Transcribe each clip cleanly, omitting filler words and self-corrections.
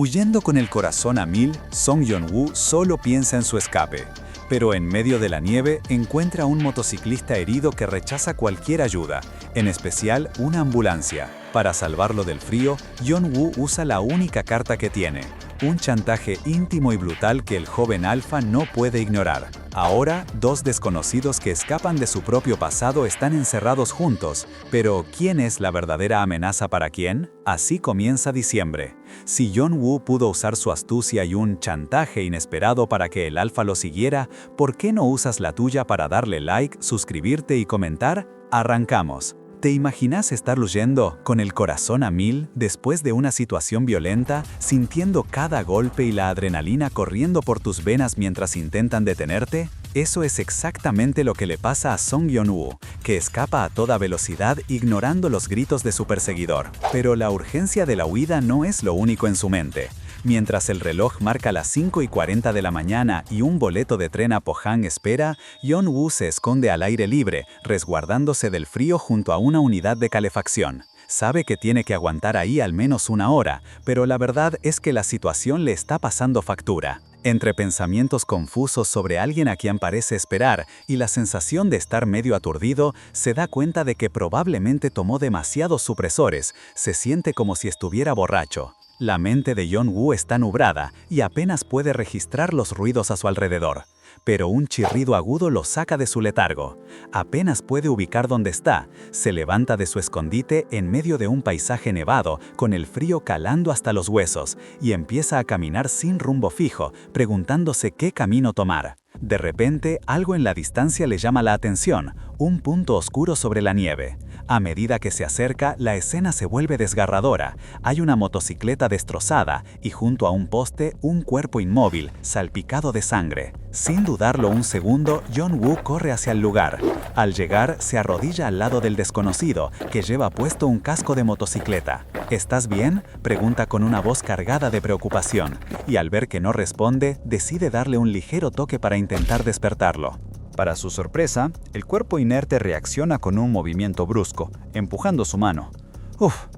Huyendo con el corazón a mil, Song Yeon-woo solo piensa en su escape. Pero en medio de la nieve encuentra a un motociclista herido que rechaza cualquier ayuda, en especial una ambulancia. Para salvarlo del frío, Yeon-woo usa la única carta que tiene, un chantaje íntimo y brutal que el joven alfa no puede ignorar. Ahora, dos desconocidos que escapan de su propio pasado están encerrados juntos, pero ¿quién es la verdadera amenaza para quién? Así comienza diciembre. Si Yeon-woo pudo usar su astucia y un chantaje inesperado para que el alfa lo siguiera, ¿por qué no usas la tuya para darle like, suscribirte y comentar? Arrancamos. ¿Te imaginas estar huyendo con el corazón a mil después de una situación violenta, sintiendo cada golpe y la adrenalina corriendo por tus venas mientras intentan detenerte? Eso es exactamente lo que le pasa a Song Yeon-woo, que escapa a toda velocidad ignorando los gritos de su perseguidor. Pero la urgencia de la huida no es lo único en su mente. Mientras el reloj marca las 5:40 de la mañana y un boleto de tren a Pohang espera, Yeon-woo se esconde al aire libre, resguardándose del frío junto a una unidad de calefacción. Sabe que tiene que aguantar ahí al menos una hora, pero la verdad es que la situación le está pasando factura. Entre pensamientos confusos sobre alguien a quien parece esperar y la sensación de estar medio aturdido, se da cuenta de que probablemente tomó demasiados supresores, se siente como si estuviera borracho. La mente de Yeon-woo está nublada y apenas puede registrar los ruidos a su alrededor. Pero un chirrido agudo lo saca de su letargo. Apenas puede ubicar dónde está. Se levanta de su escondite en medio de un paisaje nevado, con el frío calando hasta los huesos, y empieza a caminar sin rumbo fijo, preguntándose qué camino tomar. De repente, algo en la distancia le llama la atención, un punto oscuro sobre la nieve. A medida que se acerca, la escena se vuelve desgarradora. Hay una motocicleta destrozada y junto a un poste, un cuerpo inmóvil, salpicado de sangre. Sin dudarlo un segundo, Yeon-woo corre hacia el lugar. Al llegar, se arrodilla al lado del desconocido, que lleva puesto un casco de motocicleta. ¿Estás bien?, pregunta con una voz cargada de preocupación, y al ver que no responde, decide darle un ligero toque para intentar despertarlo. Para su sorpresa, el cuerpo inerte reacciona con un movimiento brusco, empujando su mano.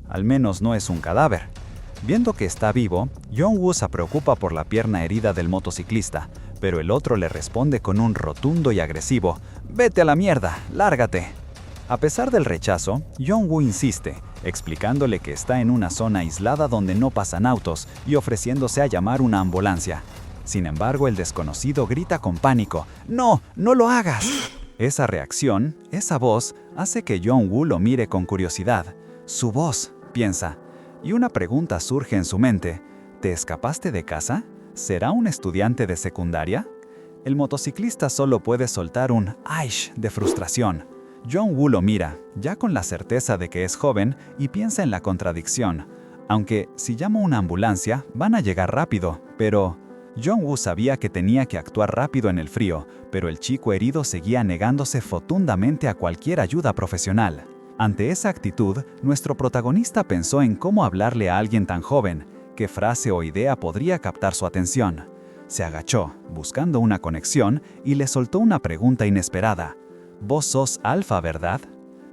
Al menos no es un cadáver. Viendo que está vivo, Yeon-woo se preocupa por la pierna herida del motociclista, pero el otro le responde con un rotundo y agresivo: «¡Vete a la mierda! ¡Lárgate!». A pesar del rechazo, Yeon-woo insiste, explicándole que está en una zona aislada donde no pasan autos y ofreciéndose a llamar una ambulancia. Sin embargo, el desconocido grita con pánico: «¡No! ¡No lo hagas!». Esa reacción, esa voz, hace que Yeon-woo lo mire con curiosidad. Su voz, piensa, y una pregunta surge en su mente: ¿te escapaste de casa? ¿Será un estudiante de secundaria? El motociclista solo puede soltar un «aish» de frustración. Yeon-woo lo mira, ya con la certeza de que es joven, y piensa en la contradicción. Aunque, si llamo una ambulancia, van a llegar rápido, pero... Yeon-woo sabía que tenía que actuar rápido en el frío, pero el chico herido seguía negándose rotundamente a cualquier ayuda profesional. Ante esa actitud, nuestro protagonista pensó en cómo hablarle a alguien tan joven, qué frase o idea podría captar su atención. Se agachó, buscando una conexión, y le soltó una pregunta inesperada: «¿Vos sos Alfa, verdad?».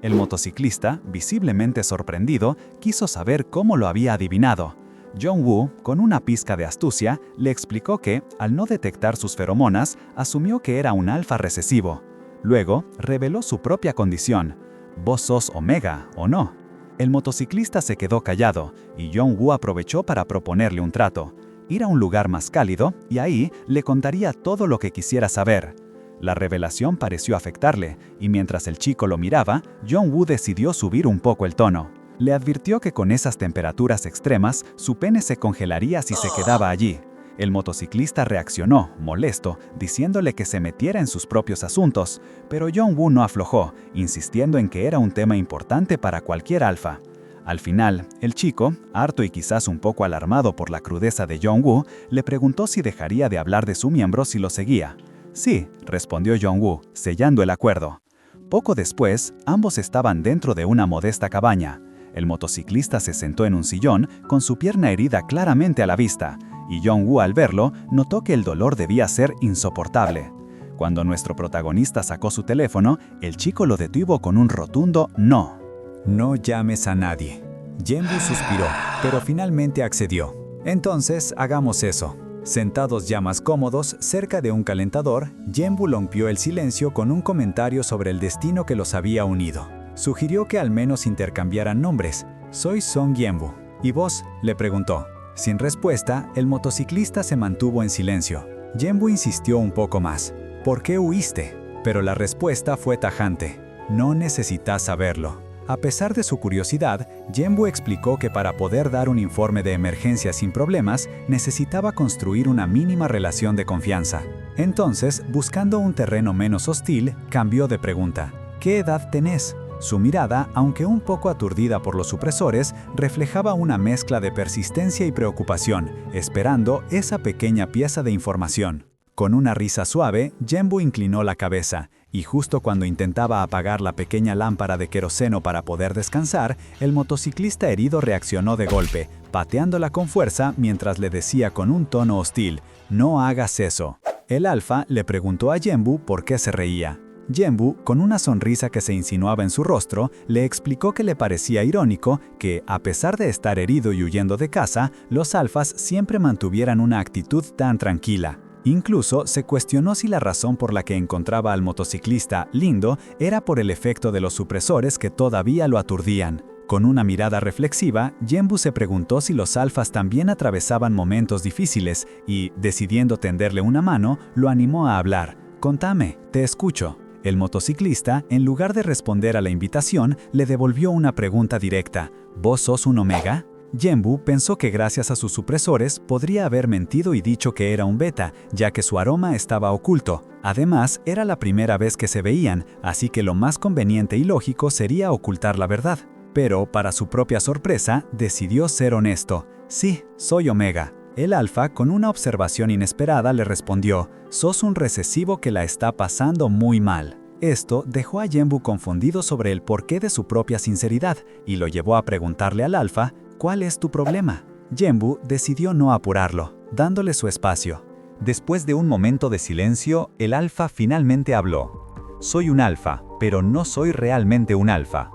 El motociclista, visiblemente sorprendido, quiso saber cómo lo había adivinado. Yeon-woo, con una pizca de astucia, le explicó que, al no detectar sus feromonas, asumió que era un alfa recesivo. Luego, reveló su propia condición: «¿Vos sos Omega, o no?». El motociclista se quedó callado, y Yeon-woo aprovechó para proponerle un trato: ir a un lugar más cálido, y ahí le contaría todo lo que quisiera saber. La revelación pareció afectarle, y mientras el chico lo miraba, Yeon-woo decidió subir un poco el tono. Le advirtió que con esas temperaturas extremas, su pene se congelaría si se quedaba allí. El motociclista reaccionó, molesto, diciéndole que se metiera en sus propios asuntos, pero Yeon-woo no aflojó, insistiendo en que era un tema importante para cualquier alfa. Al final, el chico, harto y quizás un poco alarmado por la crudeza de Yeon-woo, le preguntó si dejaría de hablar de su miembro si lo seguía. «Sí», respondió Yeon-woo, sellando el acuerdo. Poco después, ambos estaban dentro de una modesta cabaña. El motociclista se sentó en un sillón, con su pierna herida claramente a la vista, y Yeon-woo, al verlo, notó que el dolor debía ser insoportable. Cuando nuestro protagonista sacó su teléfono, el chico lo detuvo con un rotundo «no». «No llames a nadie». Yeon-woo suspiró, pero finalmente accedió. Entonces, hagamos eso. Sentados ya más cómodos, cerca de un calentador, Yenbu rompió el silencio con un comentario sobre el destino que los había unido. Sugirió que al menos intercambiaran nombres. Soy Song Yenbu. ¿Y vos?, le preguntó. Sin respuesta, el motociclista se mantuvo en silencio. Yenbu insistió un poco más. ¿Por qué huiste? Pero la respuesta fue tajante. No necesitas saberlo. A pesar de su curiosidad, Yenbu explicó que para poder dar un informe de emergencia sin problemas, necesitaba construir una mínima relación de confianza. Entonces, buscando un terreno menos hostil, cambió de pregunta. ¿Qué edad tenés? Su mirada, aunque un poco aturdida por los supresores, reflejaba una mezcla de persistencia y preocupación, esperando esa pequeña pieza de información. Con una risa suave, Yenbu inclinó la cabeza, y justo cuando intentaba apagar la pequeña lámpara de queroseno para poder descansar, el motociclista herido reaccionó de golpe, pateándola con fuerza mientras le decía con un tono hostil, «No hagas eso». El alfa le preguntó a Yenbu por qué se reía. Yenbu, con una sonrisa que se insinuaba en su rostro, le explicó que le parecía irónico que, a pesar de estar herido y huyendo de casa, los alfas siempre mantuvieran una actitud tan tranquila. Incluso se cuestionó si la razón por la que encontraba al motociclista lindo era por el efecto de los supresores que todavía lo aturdían. Con una mirada reflexiva, Yenbu se preguntó si los alfas también atravesaban momentos difíciles y, decidiendo tenderle una mano, lo animó a hablar. «Contame, te escucho». El motociclista, en lugar de responder a la invitación, le devolvió una pregunta directa. ¿Vos sos un omega? Yenbu pensó que gracias a sus supresores podría haber mentido y dicho que era un beta, ya que su aroma estaba oculto. Además, era la primera vez que se veían, así que lo más conveniente y lógico sería ocultar la verdad. Pero, para su propia sorpresa, decidió ser honesto. «Sí, soy omega». El alfa, con una observación inesperada, le respondió, «Sos un recesivo que la está pasando muy mal». Esto dejó a Yenbu confundido sobre el porqué de su propia sinceridad y lo llevó a preguntarle al alfa, «¿Cuál es tu problema?». Yenbu decidió no apurarlo, dándole su espacio. Después de un momento de silencio, el alfa finalmente habló. «Soy un alfa, pero no soy realmente un alfa».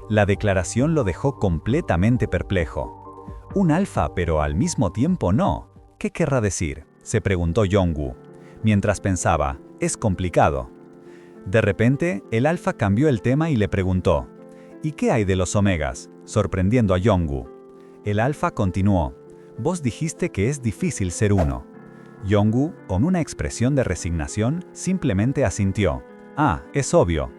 La declaración lo dejó completamente perplejo. «Un alfa, pero al mismo tiempo no. ¿Qué querrá decir?», se preguntó Yenbu. Mientras pensaba, «Es complicado». De repente, el alfa cambió el tema y le preguntó, «¿Y qué hay de los omegas?», sorprendiendo a Yenbu. El alfa continuó, «Vos dijiste que es difícil ser uno». Yenbu, con una expresión de resignación, simplemente asintió. «Ah, es obvio».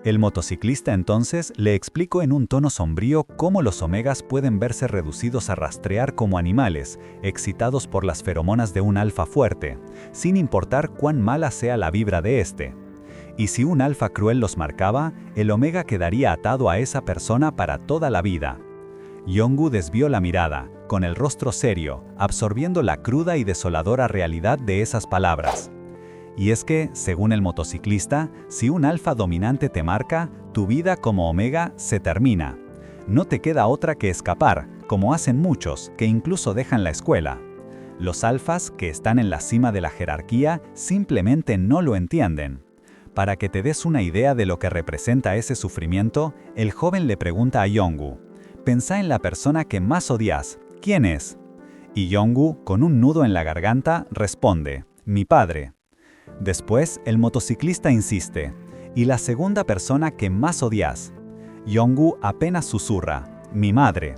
El motociclista entonces le explicó en un tono sombrío cómo los omegas pueden verse reducidos a rastrear como animales, excitados por las feromonas de un alfa fuerte, sin importar cuán mala sea la vibra de este. Y si un alfa cruel los marcaba, el omega quedaría atado a esa persona para toda la vida. Yenbu desvió la mirada, con el rostro serio, absorbiendo la cruda y desoladora realidad de esas palabras. Y es que, según el motociclista, si un alfa dominante te marca, tu vida como omega se termina. No te queda otra que escapar, como hacen muchos, que incluso dejan la escuela. Los alfas, que están en la cima de la jerarquía, simplemente no lo entienden. Para que te des una idea de lo que representa ese sufrimiento, el joven le pregunta a Yenbu, «Pensá en la persona que más odias, ¿quién es?». Y Yenbu, con un nudo en la garganta, responde, «Mi padre». Después, el motociclista insiste, «¿Y la segunda persona que más odias?». Yenbu apenas susurra, «Mi madre».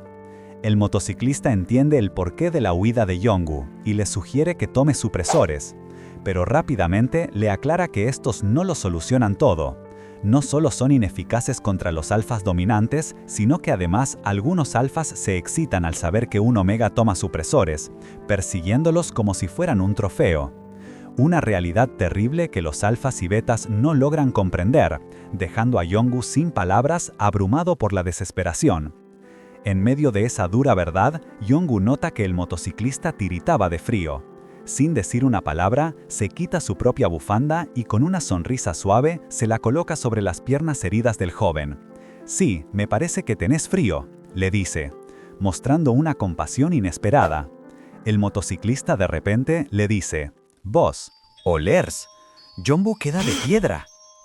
El motociclista entiende el porqué de la huida de Yenbu y le sugiere que tome supresores, pero rápidamente le aclara que estos no lo solucionan todo. No solo son ineficaces contra los alfas dominantes, sino que además algunos alfas se excitan al saber que un omega toma supresores, persiguiéndolos como si fueran un trofeo. Una realidad terrible que los alfas y betas no logran comprender, dejando a Yenbu sin palabras, abrumado por la desesperación. En medio de esa dura verdad, Yenbu nota que el motociclista tiritaba de frío. Sin decir una palabra, se quita su propia bufanda y con una sonrisa suave se la coloca sobre las piernas heridas del joven. «Sí, me parece que tenés frío», le dice, mostrando una compasión inesperada. El motociclista de repente le dice, «Vos, olers». Yenbu queda de piedra.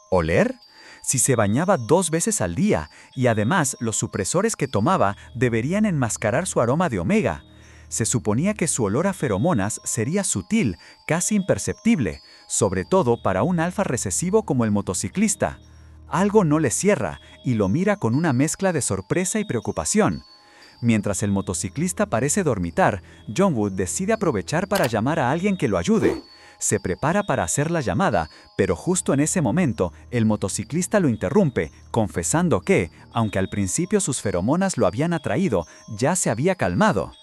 ¿Oler? Si se bañaba 2 veces al día y además los supresores que tomaba deberían enmascarar su aroma de omega. Se suponía que su olor a feromonas sería sutil, casi imperceptible, sobre todo para un alfa recesivo como el motociclista. Algo no le cierra, y lo mira con una mezcla de sorpresa y preocupación. Mientras el motociclista parece dormitar, Jong-woo decide aprovechar para llamar a alguien que lo ayude. Se prepara para hacer la llamada, pero justo en ese momento, el motociclista lo interrumpe, confesando que, aunque al principio sus feromonas lo habían atraído, ya se había calmado.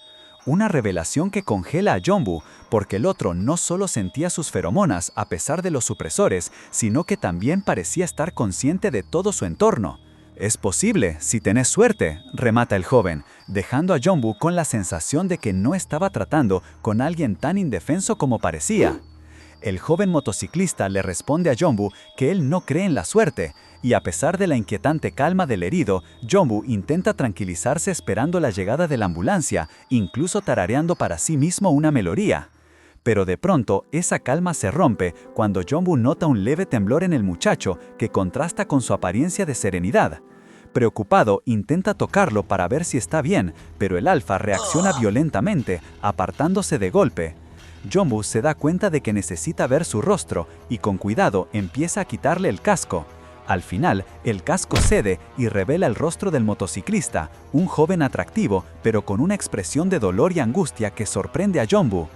Una revelación que congela a Jong-woo, porque el otro no solo sentía sus feromonas a pesar de los supresores, sino que también parecía estar consciente de todo su entorno. «Es posible, si tenés suerte», remata el joven, dejando a Jong-woo con la sensación de que no estaba tratando con alguien tan indefenso como parecía. El joven motociclista le responde a Jong-woo que él no cree en la suerte, y a pesar de la inquietante calma del herido, Jong-woo intenta tranquilizarse esperando la llegada de la ambulancia, incluso tarareando para sí mismo una melodía. Pero de pronto, esa calma se rompe cuando Jong-woo nota un leve temblor en el muchacho que contrasta con su apariencia de serenidad. Preocupado, intenta tocarlo para ver si está bien, pero el alfa reacciona violentamente, apartándose de golpe. Jong-woo se da cuenta de que necesita ver su rostro y con cuidado empieza a quitarle el casco. Al final, el casco cede y revela el rostro del motociclista, un joven atractivo, pero con una expresión de dolor y angustia que sorprende a Jong-woo.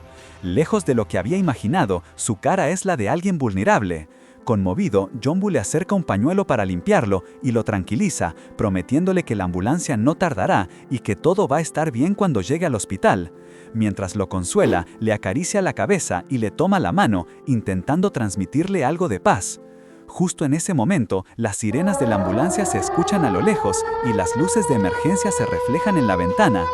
Lejos de lo que había imaginado, su cara es la de alguien vulnerable. Conmovido, Jong-woo le acerca un pañuelo para limpiarlo y lo tranquiliza, prometiéndole que la ambulancia no tardará y que todo va a estar bien cuando llegue al hospital. Mientras lo consuela, le acaricia la cabeza y le toma la mano, intentando transmitirle algo de paz. Justo en ese momento, las sirenas de la ambulancia se escuchan a lo lejos y las luces de emergencia se reflejan en la ventana.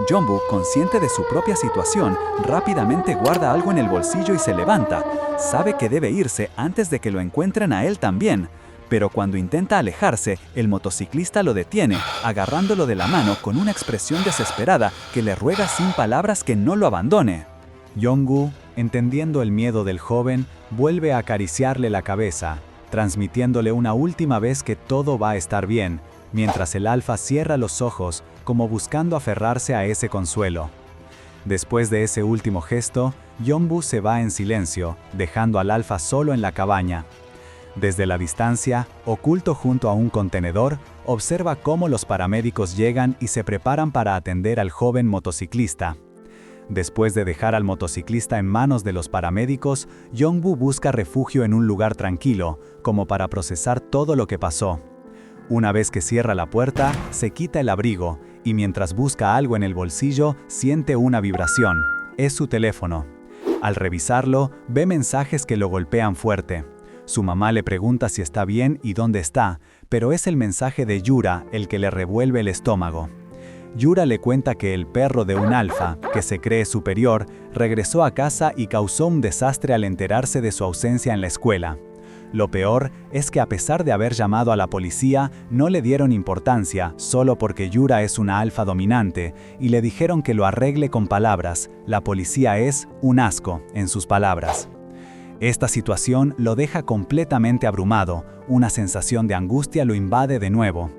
Jong-woo, consciente de su propia situación, rápidamente guarda algo en el bolsillo y se levanta. Sabe que debe irse antes de que lo encuentren a él también. Pero cuando intenta alejarse, el motociclista lo detiene, agarrándolo de la mano con una expresión desesperada que le ruega sin palabras que no lo abandone. Jong-woo, entendiendo el miedo del joven, vuelve a acariciarle la cabeza, transmitiéndole una última vez que todo va a estar bien, mientras el alfa cierra los ojos como buscando aferrarse a ese consuelo. Después de ese último gesto, Jong-woo se va en silencio, dejando al alfa solo en la cabaña. Desde la distancia, oculto junto a un contenedor, observa cómo los paramédicos llegan y se preparan para atender al joven motociclista. Después de dejar al motociclista en manos de los paramédicos, Jong-woo busca refugio en un lugar tranquilo, como para procesar todo lo que pasó. Una vez que cierra la puerta, se quita el abrigo, y mientras busca algo en el bolsillo, siente una vibración. Es su teléfono. Al revisarlo, ve mensajes que lo golpean fuerte. Su mamá le pregunta si está bien y dónde está, pero es el mensaje de Yura el que le revuelve el estómago. Yura le cuenta que el perro de un alfa, que se cree superior, regresó a casa y causó un desastre al enterarse de su ausencia en la escuela. Lo peor es que a pesar de haber llamado a la policía, no le dieron importancia solo porque Yura es una alfa dominante y le dijeron que lo arregle con palabras. La policía es un asco, en sus palabras. Esta situación lo deja completamente abrumado, una sensación de angustia lo invade de nuevo.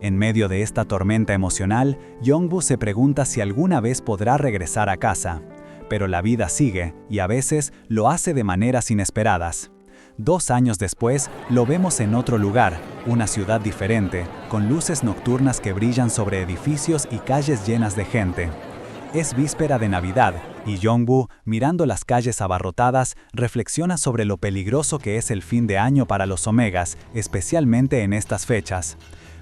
En medio de esta tormenta emocional, Jong-woo se pregunta si alguna vez podrá regresar a casa. Pero la vida sigue y a veces lo hace de maneras inesperadas. 2 años después, lo vemos en otro lugar, una ciudad diferente, con luces nocturnas que brillan sobre edificios y calles llenas de gente. Es víspera de Navidad, y Jong-woo, mirando las calles abarrotadas, reflexiona sobre lo peligroso que es el fin de año para los Omegas, especialmente en estas fechas.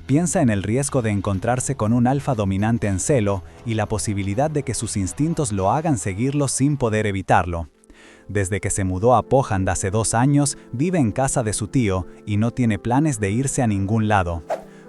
Piensa en el riesgo de encontrarse con un alfa dominante en celo y la posibilidad de que sus instintos lo hagan seguirlo sin poder evitarlo. Desde que se mudó a Pohang hace 2 años, vive en casa de su tío y no tiene planes de irse a ningún lado.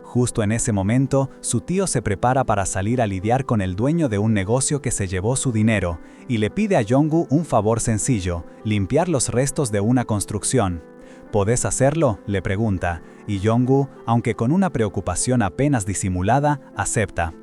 Justo en ese momento, su tío se prepara para salir a lidiar con el dueño de un negocio que se llevó su dinero y le pide a Jong-woo un favor sencillo: limpiar los restos de una construcción. ¿Podés hacerlo?, le pregunta, y Jong-woo, aunque con una preocupación apenas disimulada, acepta.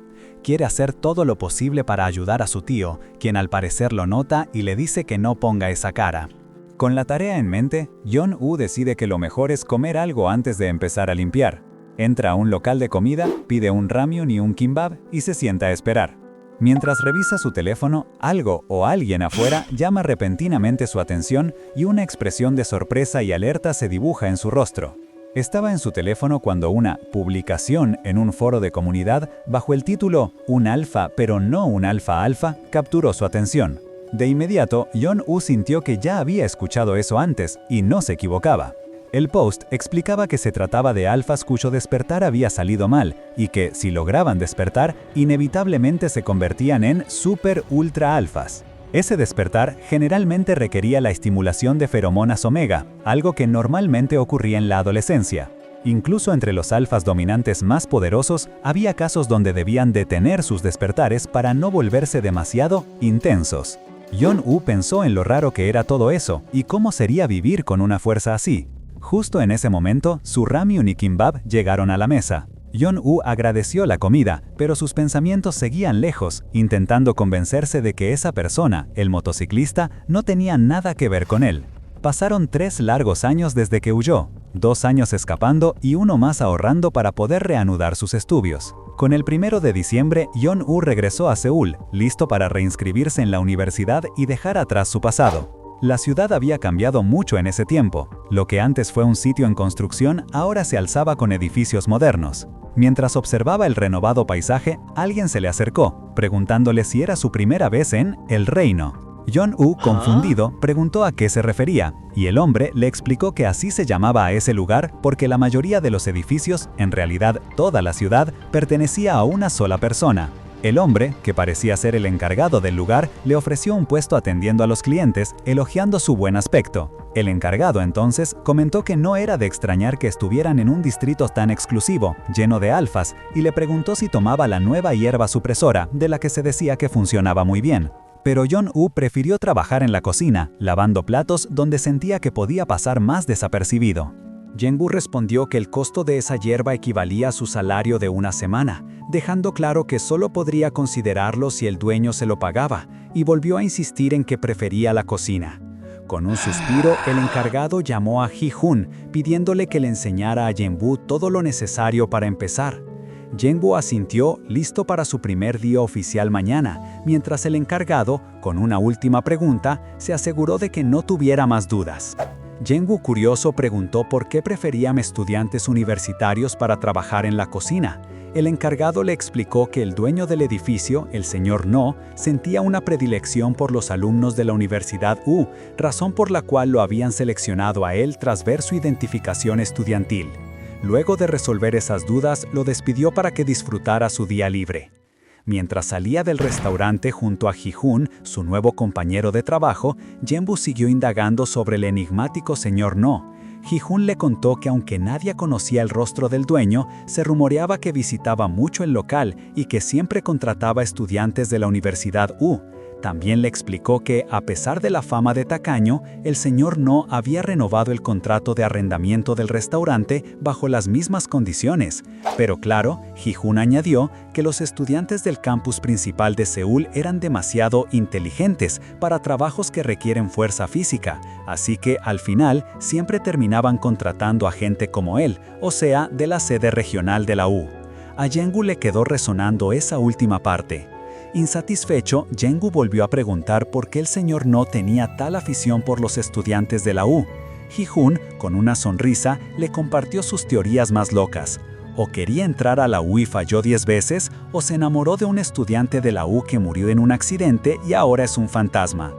Quiere hacer todo lo posible para ayudar a su tío, quien al parecer lo nota y le dice que no ponga esa cara. Con la tarea en mente, Jong-woo decide que lo mejor es comer algo antes de empezar a limpiar. Entra a un local de comida, pide un ramyun y un kimbap y se sienta a esperar. Mientras revisa su teléfono, algo o alguien afuera llama repentinamente su atención y una expresión de sorpresa y alerta se dibuja en su rostro. Estaba en su teléfono cuando una publicación en un foro de comunidad bajo el título "Un alfa pero no un alfa alfa" capturó su atención. De inmediato, Yeon-woo sintió que ya había escuchado eso antes y no se equivocaba. El post explicaba que se trataba de alfas cuyo despertar había salido mal y que, si lograban despertar, inevitablemente se convertían en super ultra alfas. Ese despertar generalmente requería la estimulación de feromonas omega, algo que normalmente ocurría en la adolescencia. Incluso entre los alfas dominantes más poderosos, había casos donde debían detener sus despertares para no volverse demasiado intensos. Yeon-woo pensó en lo raro que era todo eso y cómo sería vivir con una fuerza así. Justo en ese momento, su ramyun y kimbap llegaron a la mesa. Yeon-woo agradeció la comida, pero sus pensamientos seguían lejos, intentando convencerse de que esa persona, el motociclista, no tenía nada que ver con él. Pasaron 3 largos años desde que huyó, 2 años escapando y 1 más ahorrando para poder reanudar sus estudios. Con el 1 de diciembre, Yeon-woo regresó a Seúl, listo para reinscribirse en la universidad y dejar atrás su pasado. La ciudad había cambiado mucho en ese tiempo. Lo que antes fue un sitio en construcción, ahora se alzaba con edificios modernos. Mientras observaba el renovado paisaje, alguien se le acercó, preguntándole si era su primera vez en El Reino. Yeon-woo, confundido, preguntó a qué se refería, y el hombre le explicó que así se llamaba a ese lugar porque la mayoría de los edificios, en realidad toda la ciudad, pertenecía a una sola persona. El hombre, que parecía ser el encargado del lugar, le ofreció un puesto atendiendo a los clientes, elogiando su buen aspecto. El encargado entonces comentó que no era de extrañar que estuvieran en un distrito tan exclusivo, lleno de alfas, y le preguntó si tomaba la nueva hierba supresora, de la que se decía que funcionaba muy bien. Pero Yeon-woo prefirió trabajar en la cocina, lavando platos donde sentía que podía pasar más desapercibido. Yeon-woo respondió que el costo de esa hierba equivalía a su salario de una semana, dejando claro que solo podría considerarlo si el dueño se lo pagaba, y volvió a insistir en que prefería la cocina. Con un suspiro, el encargado llamó a Ji-hoon, pidiéndole que le enseñara a Yeon-woo todo lo necesario para empezar. Yeon-woo asintió, listo para su primer día oficial mañana, mientras el encargado, con una última pregunta, se aseguró de que no tuviera más dudas. Yeon-woo, curioso, preguntó por qué preferían estudiantes universitarios para trabajar en la cocina. El encargado le explicó que el dueño del edificio, el señor No, sentía una predilección por los alumnos de la Universidad U, razón por la cual lo habían seleccionado a él tras ver su identificación estudiantil. Luego de resolver esas dudas, lo despidió para que disfrutara su día libre. Mientras salía del restaurante junto a Ji-hoon, su nuevo compañero de trabajo, Yeon-woo siguió indagando sobre el enigmático señor No. Ji-hoon le contó que aunque nadie conocía el rostro del dueño, se rumoreaba que visitaba mucho el local y que siempre contrataba estudiantes de la Universidad U. También le explicó que, a pesar de la fama de tacaño, el señor No había renovado el contrato de arrendamiento del restaurante bajo las mismas condiciones. Pero claro, Ji-hoon añadió que los estudiantes del campus principal de Seúl eran demasiado inteligentes para trabajos que requieren fuerza física, así que al final siempre terminaban contratando a gente como él, o sea, de la sede regional de la U. A Yeon-woo le quedó resonando esa última parte. Insatisfecho, Yeon-woo volvió a preguntar por qué el señor No tenía tal afición por los estudiantes de la U. Ji-hoon, con una sonrisa, le compartió sus teorías más locas. O quería entrar a la U y falló 10 veces, o se enamoró de un estudiante de la U que murió en un accidente y ahora es un fantasma.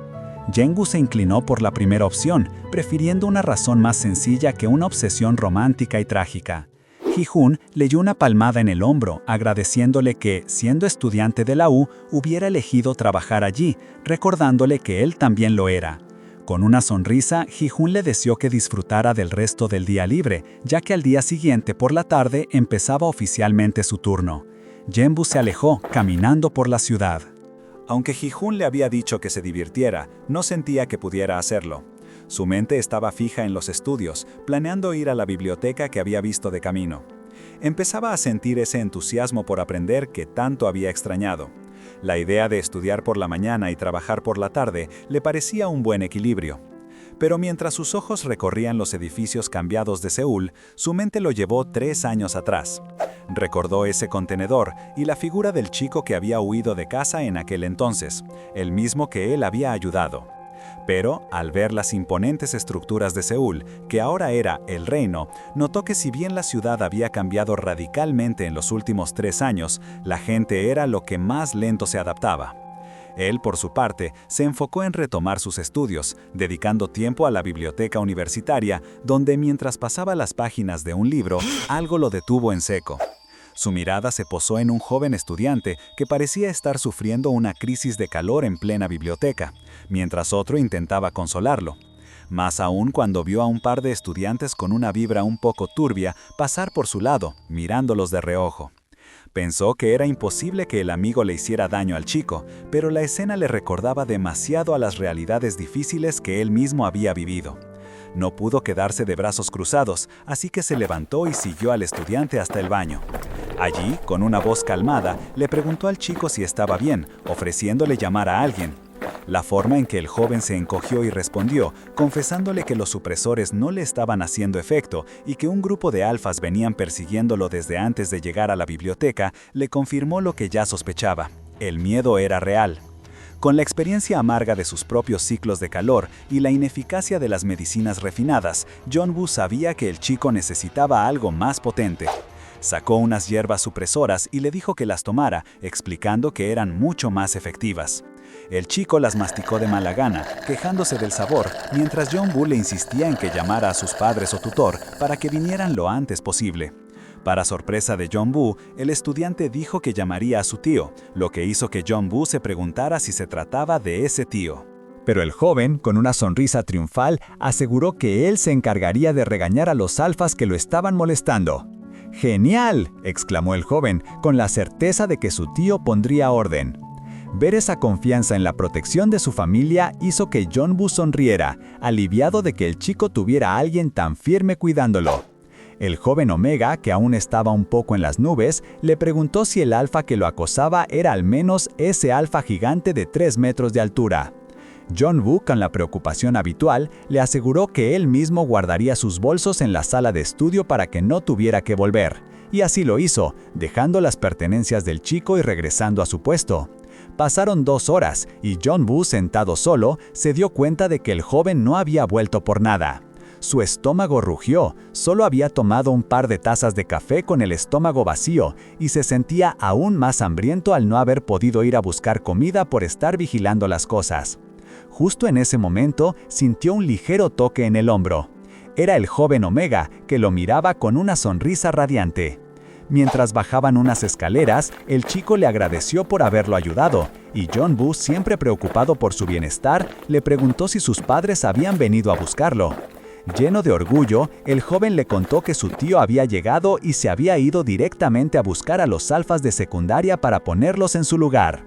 Yeon-woo se inclinó por la primera opción, prefiriendo una razón más sencilla que una obsesión romántica y trágica. Ji-hoon le dio una palmada en el hombro, agradeciéndole que, siendo estudiante de la U, hubiera elegido trabajar allí, recordándole que él también lo era. Con una sonrisa, Ji-hoon le deseó que disfrutara del resto del día libre, ya que al día siguiente por la tarde empezaba oficialmente su turno. Yeon-woo se alejó, caminando por la ciudad. Aunque Ji-hoon le había dicho que se divirtiera, no sentía que pudiera hacerlo. Su mente estaba fija en los estudios, planeando ir a la biblioteca que había visto de camino. Empezaba a sentir ese entusiasmo por aprender que tanto había extrañado. La idea de estudiar por la mañana y trabajar por la tarde le parecía un buen equilibrio. Pero mientras sus ojos recorrían los edificios cambiados de Seúl, su mente lo llevó 3 años atrás. Recordó ese contenedor y la figura del chico que había huido de casa en aquel entonces, el mismo que él había ayudado. Pero, al ver las imponentes estructuras de Seúl, que ahora era el reino, notó que si bien la ciudad había cambiado radicalmente en los últimos 3 años, la gente era lo que más lento se adaptaba. Él, por su parte, se enfocó en retomar sus estudios, dedicando tiempo a la biblioteca universitaria, donde mientras pasaba las páginas de un libro, algo lo detuvo en seco. Su mirada se posó en un joven estudiante que parecía estar sufriendo una crisis de calor en plena biblioteca, mientras otro intentaba consolarlo. Más aún cuando vio a un par de estudiantes con una vibra un poco turbia pasar por su lado, mirándolos de reojo. Pensó que era imposible que el amigo le hiciera daño al chico, pero la escena le recordaba demasiado a las realidades difíciles que él mismo había vivido. No pudo quedarse de brazos cruzados, así que se levantó y siguió al estudiante hasta el baño. Allí, con una voz calmada, le preguntó al chico si estaba bien, ofreciéndole llamar a alguien. La forma en que el joven se encogió y respondió, confesándole que los supresores no le estaban haciendo efecto y que un grupo de alfas venían persiguiéndolo desde antes de llegar a la biblioteca, le confirmó lo que ya sospechaba. El miedo era real. Con la experiencia amarga de sus propios ciclos de calor y la ineficacia de las medicinas refinadas, Jong-woo sabía que el chico necesitaba algo más potente. Sacó unas hierbas supresoras y le dijo que las tomara, explicando que eran mucho más efectivas. El chico las masticó de mala gana, quejándose del sabor, mientras Jong-woo le insistía en que llamara a sus padres o tutor para que vinieran lo antes posible. Para sorpresa de Jong-woo, el estudiante dijo que llamaría a su tío, lo que hizo que Jong-woo se preguntara si se trataba de ese tío. Pero el joven, con una sonrisa triunfal, aseguró que él se encargaría de regañar a los alfas que lo estaban molestando. ¡Genial!, exclamó el joven, con la certeza de que su tío pondría orden. Ver esa confianza en la protección de su familia hizo que Jong-woo sonriera, aliviado de que el chico tuviera a alguien tan firme cuidándolo. El joven Omega, que aún estaba un poco en las nubes, le preguntó si el alfa que lo acosaba era al menos ese alfa gigante de 3 metros de altura. Jong-woo, con la preocupación habitual, le aseguró que él mismo guardaría sus bolsos en la sala de estudio para que no tuviera que volver. Y así lo hizo, dejando las pertenencias del chico y regresando a su puesto. Pasaron 2 horas y Jong-woo, sentado solo, se dio cuenta de que el joven no había vuelto por nada. Su estómago rugió, solo había tomado un par de tazas de café con el estómago vacío y se sentía aún más hambriento al no haber podido ir a buscar comida por estar vigilando las cosas. Justo en ese momento sintió un ligero toque en el hombro. Era el joven Omega, que lo miraba con una sonrisa radiante. Mientras bajaban unas escaleras, el chico le agradeció por haberlo ayudado, y Jong-woo, siempre preocupado por su bienestar, le preguntó si sus padres habían venido a buscarlo. Lleno de orgullo, el joven le contó que su tío había llegado y se había ido directamente a buscar a los alfas de secundaria para ponerlos en su lugar.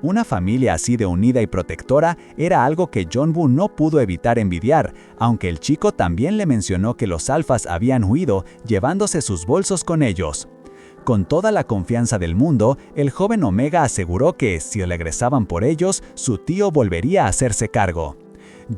Una familia así de unida y protectora era algo que Jong-woo no pudo evitar envidiar, aunque el chico también le mencionó que los alfas habían huido, llevándose sus bolsos con ellos. Con toda la confianza del mundo, el joven Omega aseguró que, si regresaban por ellos, su tío volvería a hacerse cargo.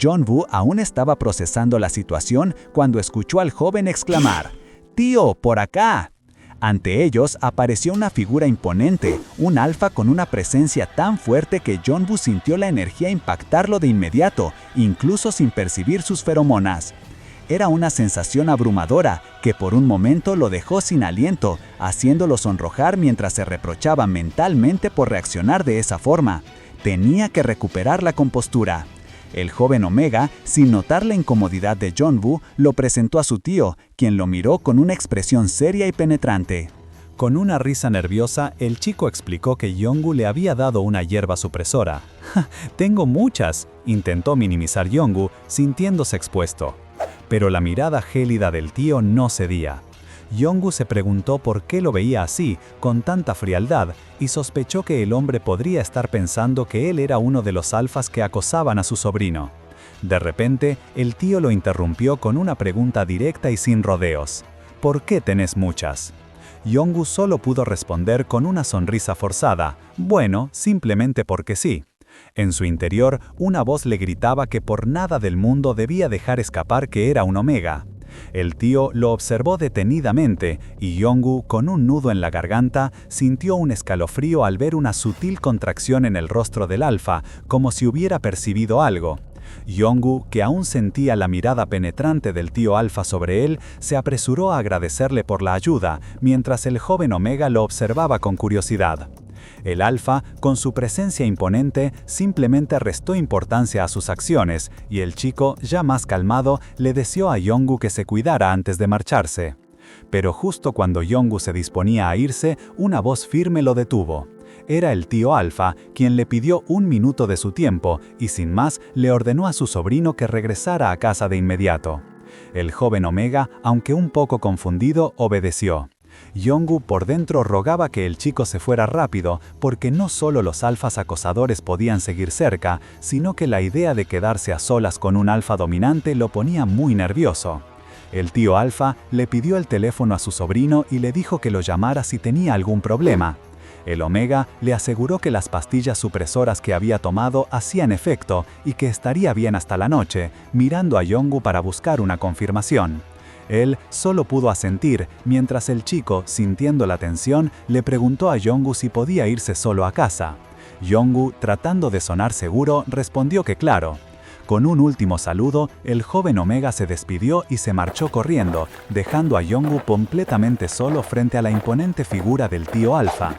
Jong-woo aún estaba procesando la situación cuando escuchó al joven exclamar: «¡Tío, por acá!». Ante ellos apareció una figura imponente, un alfa con una presencia tan fuerte que Jong-woo sintió la energía impactarlo de inmediato, incluso sin percibir sus feromonas. Era una sensación abrumadora que por un momento lo dejó sin aliento, haciéndolo sonrojar mientras se reprochaba mentalmente por reaccionar de esa forma. Tenía que recuperar la compostura. El joven Omega, sin notar la incomodidad de Jong-woo, lo presentó a su tío, quien lo miró con una expresión seria y penetrante. Con una risa nerviosa, el chico explicó que Jong-woo le había dado una hierba supresora. «Tengo muchas», intentó minimizar Jong-woo, sintiéndose expuesto. Pero la mirada gélida del tío no cedía. Jong-woo se preguntó por qué lo veía así, con tanta frialdad, y sospechó que el hombre podría estar pensando que él era uno de los alfas que acosaban a su sobrino. De repente, el tío lo interrumpió con una pregunta directa y sin rodeos. «¿Por qué tenés muchas?». Jong-woo solo pudo responder con una sonrisa forzada: «Bueno, simplemente porque sí». En su interior, una voz le gritaba que por nada del mundo debía dejar escapar que era un omega. El tío lo observó detenidamente y Yongu, con un nudo en la garganta, sintió un escalofrío al ver una sutil contracción en el rostro del alfa, como si hubiera percibido algo. Yongu, que aún sentía la mirada penetrante del tío alfa sobre él, se apresuró a agradecerle por la ayuda, mientras el joven omega lo observaba con curiosidad. El alfa, con su presencia imponente, simplemente restó importancia a sus acciones, y el chico, ya más calmado, le deseó a Yongu que se cuidara antes de marcharse. Pero justo cuando Yongu se disponía a irse, una voz firme lo detuvo. Era el tío alfa, quien le pidió 1 minuto de su tiempo, y sin más le ordenó a su sobrino que regresara a casa de inmediato. El joven omega, aunque un poco confundido, obedeció. Yongu por dentro rogaba que el chico se fuera rápido, porque no solo los alfas acosadores podían seguir cerca, sino que la idea de quedarse a solas con un alfa dominante lo ponía muy nervioso. El tío alfa le pidió el teléfono a su sobrino y le dijo que lo llamara si tenía algún problema. El omega le aseguró que las pastillas supresoras que había tomado hacían efecto y que estaría bien hasta la noche, mirando a Yongu para buscar una confirmación. Él solo pudo asentir, mientras el chico, sintiendo la tensión, le preguntó a Yongu si podía irse solo a casa. Yongu, tratando de sonar seguro, respondió que claro. Con un último saludo, el joven omega se despidió y se marchó corriendo, dejando a Yongu completamente solo frente a la imponente figura del tío alfa.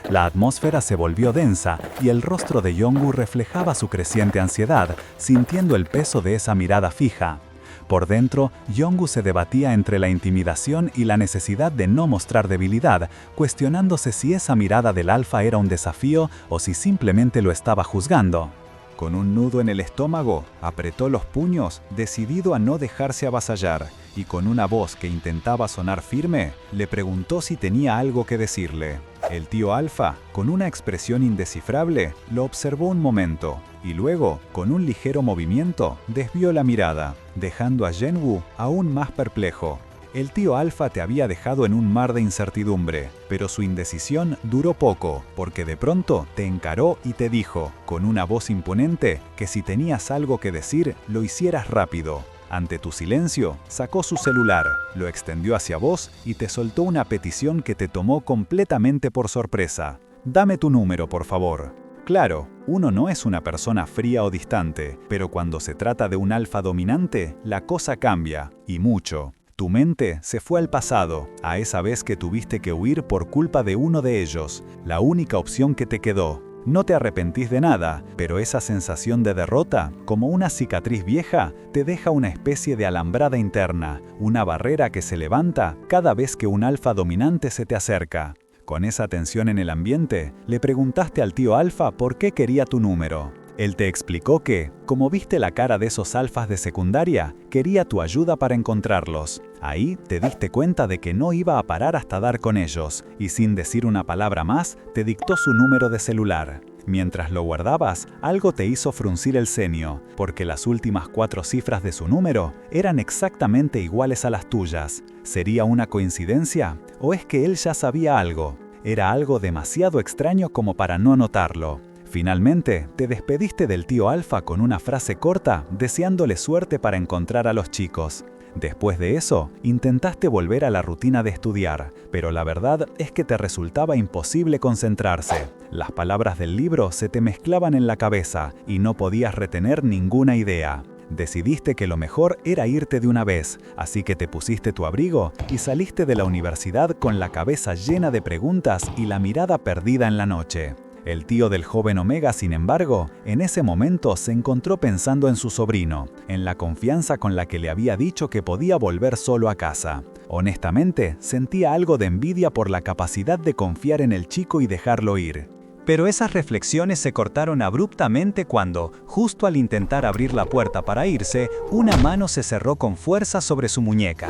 La atmósfera se volvió densa y el rostro de Yongu reflejaba su creciente ansiedad, sintiendo el peso de esa mirada fija. Por dentro, Yongu se debatía entre la intimidación y la necesidad de no mostrar debilidad, cuestionándose si esa mirada del alfa era un desafío o si simplemente lo estaba juzgando. Con un nudo en el estómago, apretó los puños, decidido a no dejarse avasallar, y con una voz que intentaba sonar firme, le preguntó si tenía algo que decirle. El tío alfa, con una expresión indescifrable, lo observó un momento, y luego, con un ligero movimiento, desvió la mirada, dejando a Yenwu aún más perplejo. El tío alfa te había dejado en un mar de incertidumbre, pero su indecisión duró poco, porque de pronto te encaró y te dijo, con una voz imponente, que si tenías algo que decir, lo hicieras rápido. Ante tu silencio, sacó su celular, lo extendió hacia vos y te soltó una petición que te tomó completamente por sorpresa. Dame tu número, por favor. Claro, uno no es una persona fría o distante, pero cuando se trata de un alfa dominante, la cosa cambia, y mucho. Tu mente se fue al pasado, a esa vez que tuviste que huir por culpa de uno de ellos, la única opción que te quedó. No te arrepentís de nada, pero esa sensación de derrota, como una cicatriz vieja, te deja una especie de alambrada interna, una barrera que se levanta cada vez que un alfa dominante se te acerca. Con esa tensión en el ambiente, le preguntaste al tío alfa por qué quería tu número. Él te explicó que, como viste la cara de esos alfas de secundaria, quería tu ayuda para encontrarlos. Ahí te diste cuenta de que no iba a parar hasta dar con ellos, y sin decir una palabra más, te dictó su número de celular. Mientras lo guardabas, algo te hizo fruncir el ceño, porque las últimas 4 cifras de su número eran exactamente iguales a las tuyas. ¿Sería una coincidencia? ¿O es que él ya sabía algo? Era algo demasiado extraño como para no notarlo. Finalmente, te despediste del tío alfa con una frase corta, deseándole suerte para encontrar a los chicos. Después de eso, intentaste volver a la rutina de estudiar, pero la verdad es que te resultaba imposible concentrarse. Las palabras del libro se te mezclaban en la cabeza y no podías retener ninguna idea. Decidiste que lo mejor era irte de una vez, así que te pusiste tu abrigo y saliste de la universidad con la cabeza llena de preguntas y la mirada perdida en la noche. El tío del joven Omega, sin embargo, en ese momento se encontró pensando en su sobrino, en la confianza con la que le había dicho que podía volver solo a casa. Honestamente, sentía algo de envidia por la capacidad de confiar en el chico y dejarlo ir. Pero esas reflexiones se cortaron abruptamente cuando, justo al intentar abrir la puerta para irse, una mano se cerró con fuerza sobre su muñeca.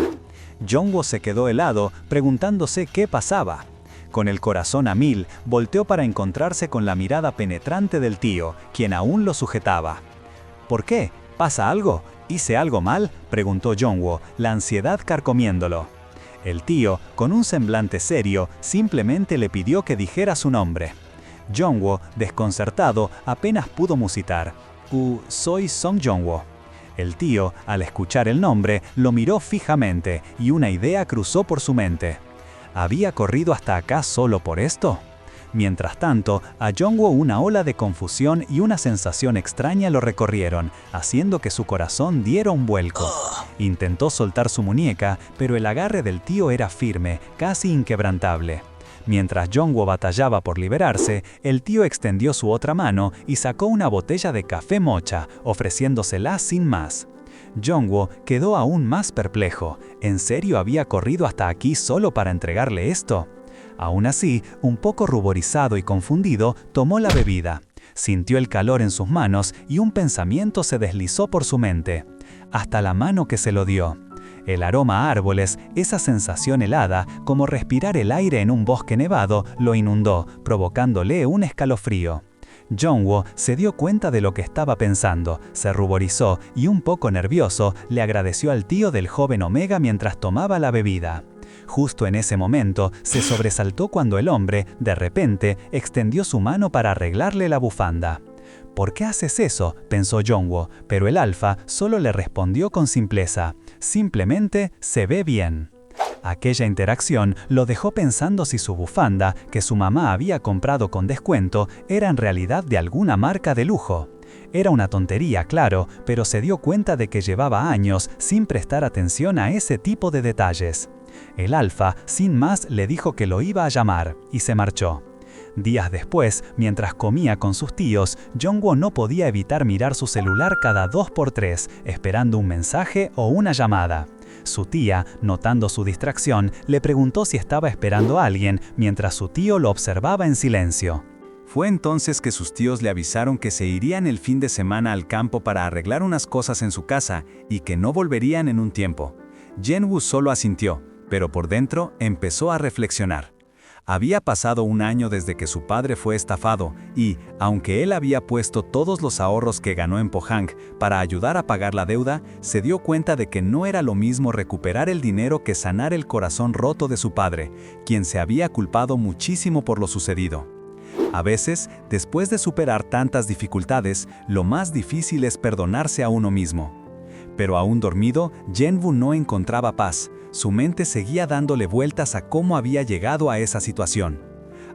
Yongu se quedó helado, preguntándose qué pasaba. Con el corazón a 1000, volteó para encontrarse con la mirada penetrante del tío, quien aún lo sujetaba. ¿Por qué? ¿Pasa algo? ¿Hice algo mal?, preguntó Yongu, la ansiedad carcomiéndolo. El tío, con un semblante serio, simplemente le pidió que dijera su nombre. Jongwoo, desconcertado, apenas pudo musitar: soy Song Jongwoo. El tío, al escuchar el nombre, lo miró fijamente y una idea cruzó por su mente. ¿Había corrido hasta acá solo por esto? Mientras tanto, a Jongwoo una ola de confusión y una sensación extraña lo recorrieron, haciendo que su corazón diera un vuelco. Intentó soltar su muñeca, pero el agarre del tío era firme, casi inquebrantable. Mientras Jongwoo batallaba por liberarse, el tío extendió su otra mano y sacó una botella de café mocha, ofreciéndosela sin más. Jongwoo quedó aún más perplejo. ¿En serio había corrido hasta aquí solo para entregarle esto? Aún así, un poco ruborizado y confundido, tomó la bebida. Sintió el calor en sus manos y un pensamiento se deslizó por su mente. Hasta la mano que se lo dio. El aroma a árboles, esa sensación helada, como respirar el aire en un bosque nevado, lo inundó, provocándole un escalofrío. Jongwoo se dio cuenta de lo que estaba pensando, se ruborizó y un poco nervioso, le agradeció al tío del joven Omega mientras tomaba la bebida. Justo en ese momento, se sobresaltó cuando el hombre, de repente, extendió su mano para arreglarle la bufanda. ¿Por qué haces eso?, pensó Jongwoo, pero el alfa solo le respondió con simpleza: simplemente se ve bien. Aquella interacción lo dejó pensando si su bufanda, que su mamá había comprado con descuento, era en realidad de alguna marca de lujo. Era una tontería, claro, pero se dio cuenta de que llevaba años sin prestar atención a ese tipo de detalles. El alfa, sin más, le dijo que lo iba a llamar, y se marchó. Días después, mientras comía con sus tíos, Jongwoo no podía evitar mirar su celular cada 2x3, esperando un mensaje o una llamada. Su tía, notando su distracción, le preguntó si estaba esperando a alguien, mientras su tío lo observaba en silencio. Fue entonces que sus tíos le avisaron que se irían el fin de semana al campo para arreglar unas cosas en su casa y que no volverían en un tiempo. Jongwoo solo asintió, pero por dentro empezó a reflexionar. Había pasado un año desde que su padre fue estafado y, aunque él había puesto todos los ahorros que ganó en Pohang para ayudar a pagar la deuda, se dio cuenta de que no era lo mismo recuperar el dinero que sanar el corazón roto de su padre, quien se había culpado muchísimo por lo sucedido. A veces, después de superar tantas dificultades, lo más difícil es perdonarse a uno mismo. Pero aún dormido, Jongwoo no encontraba paz. Su mente seguía dándole vueltas a cómo había llegado a esa situación.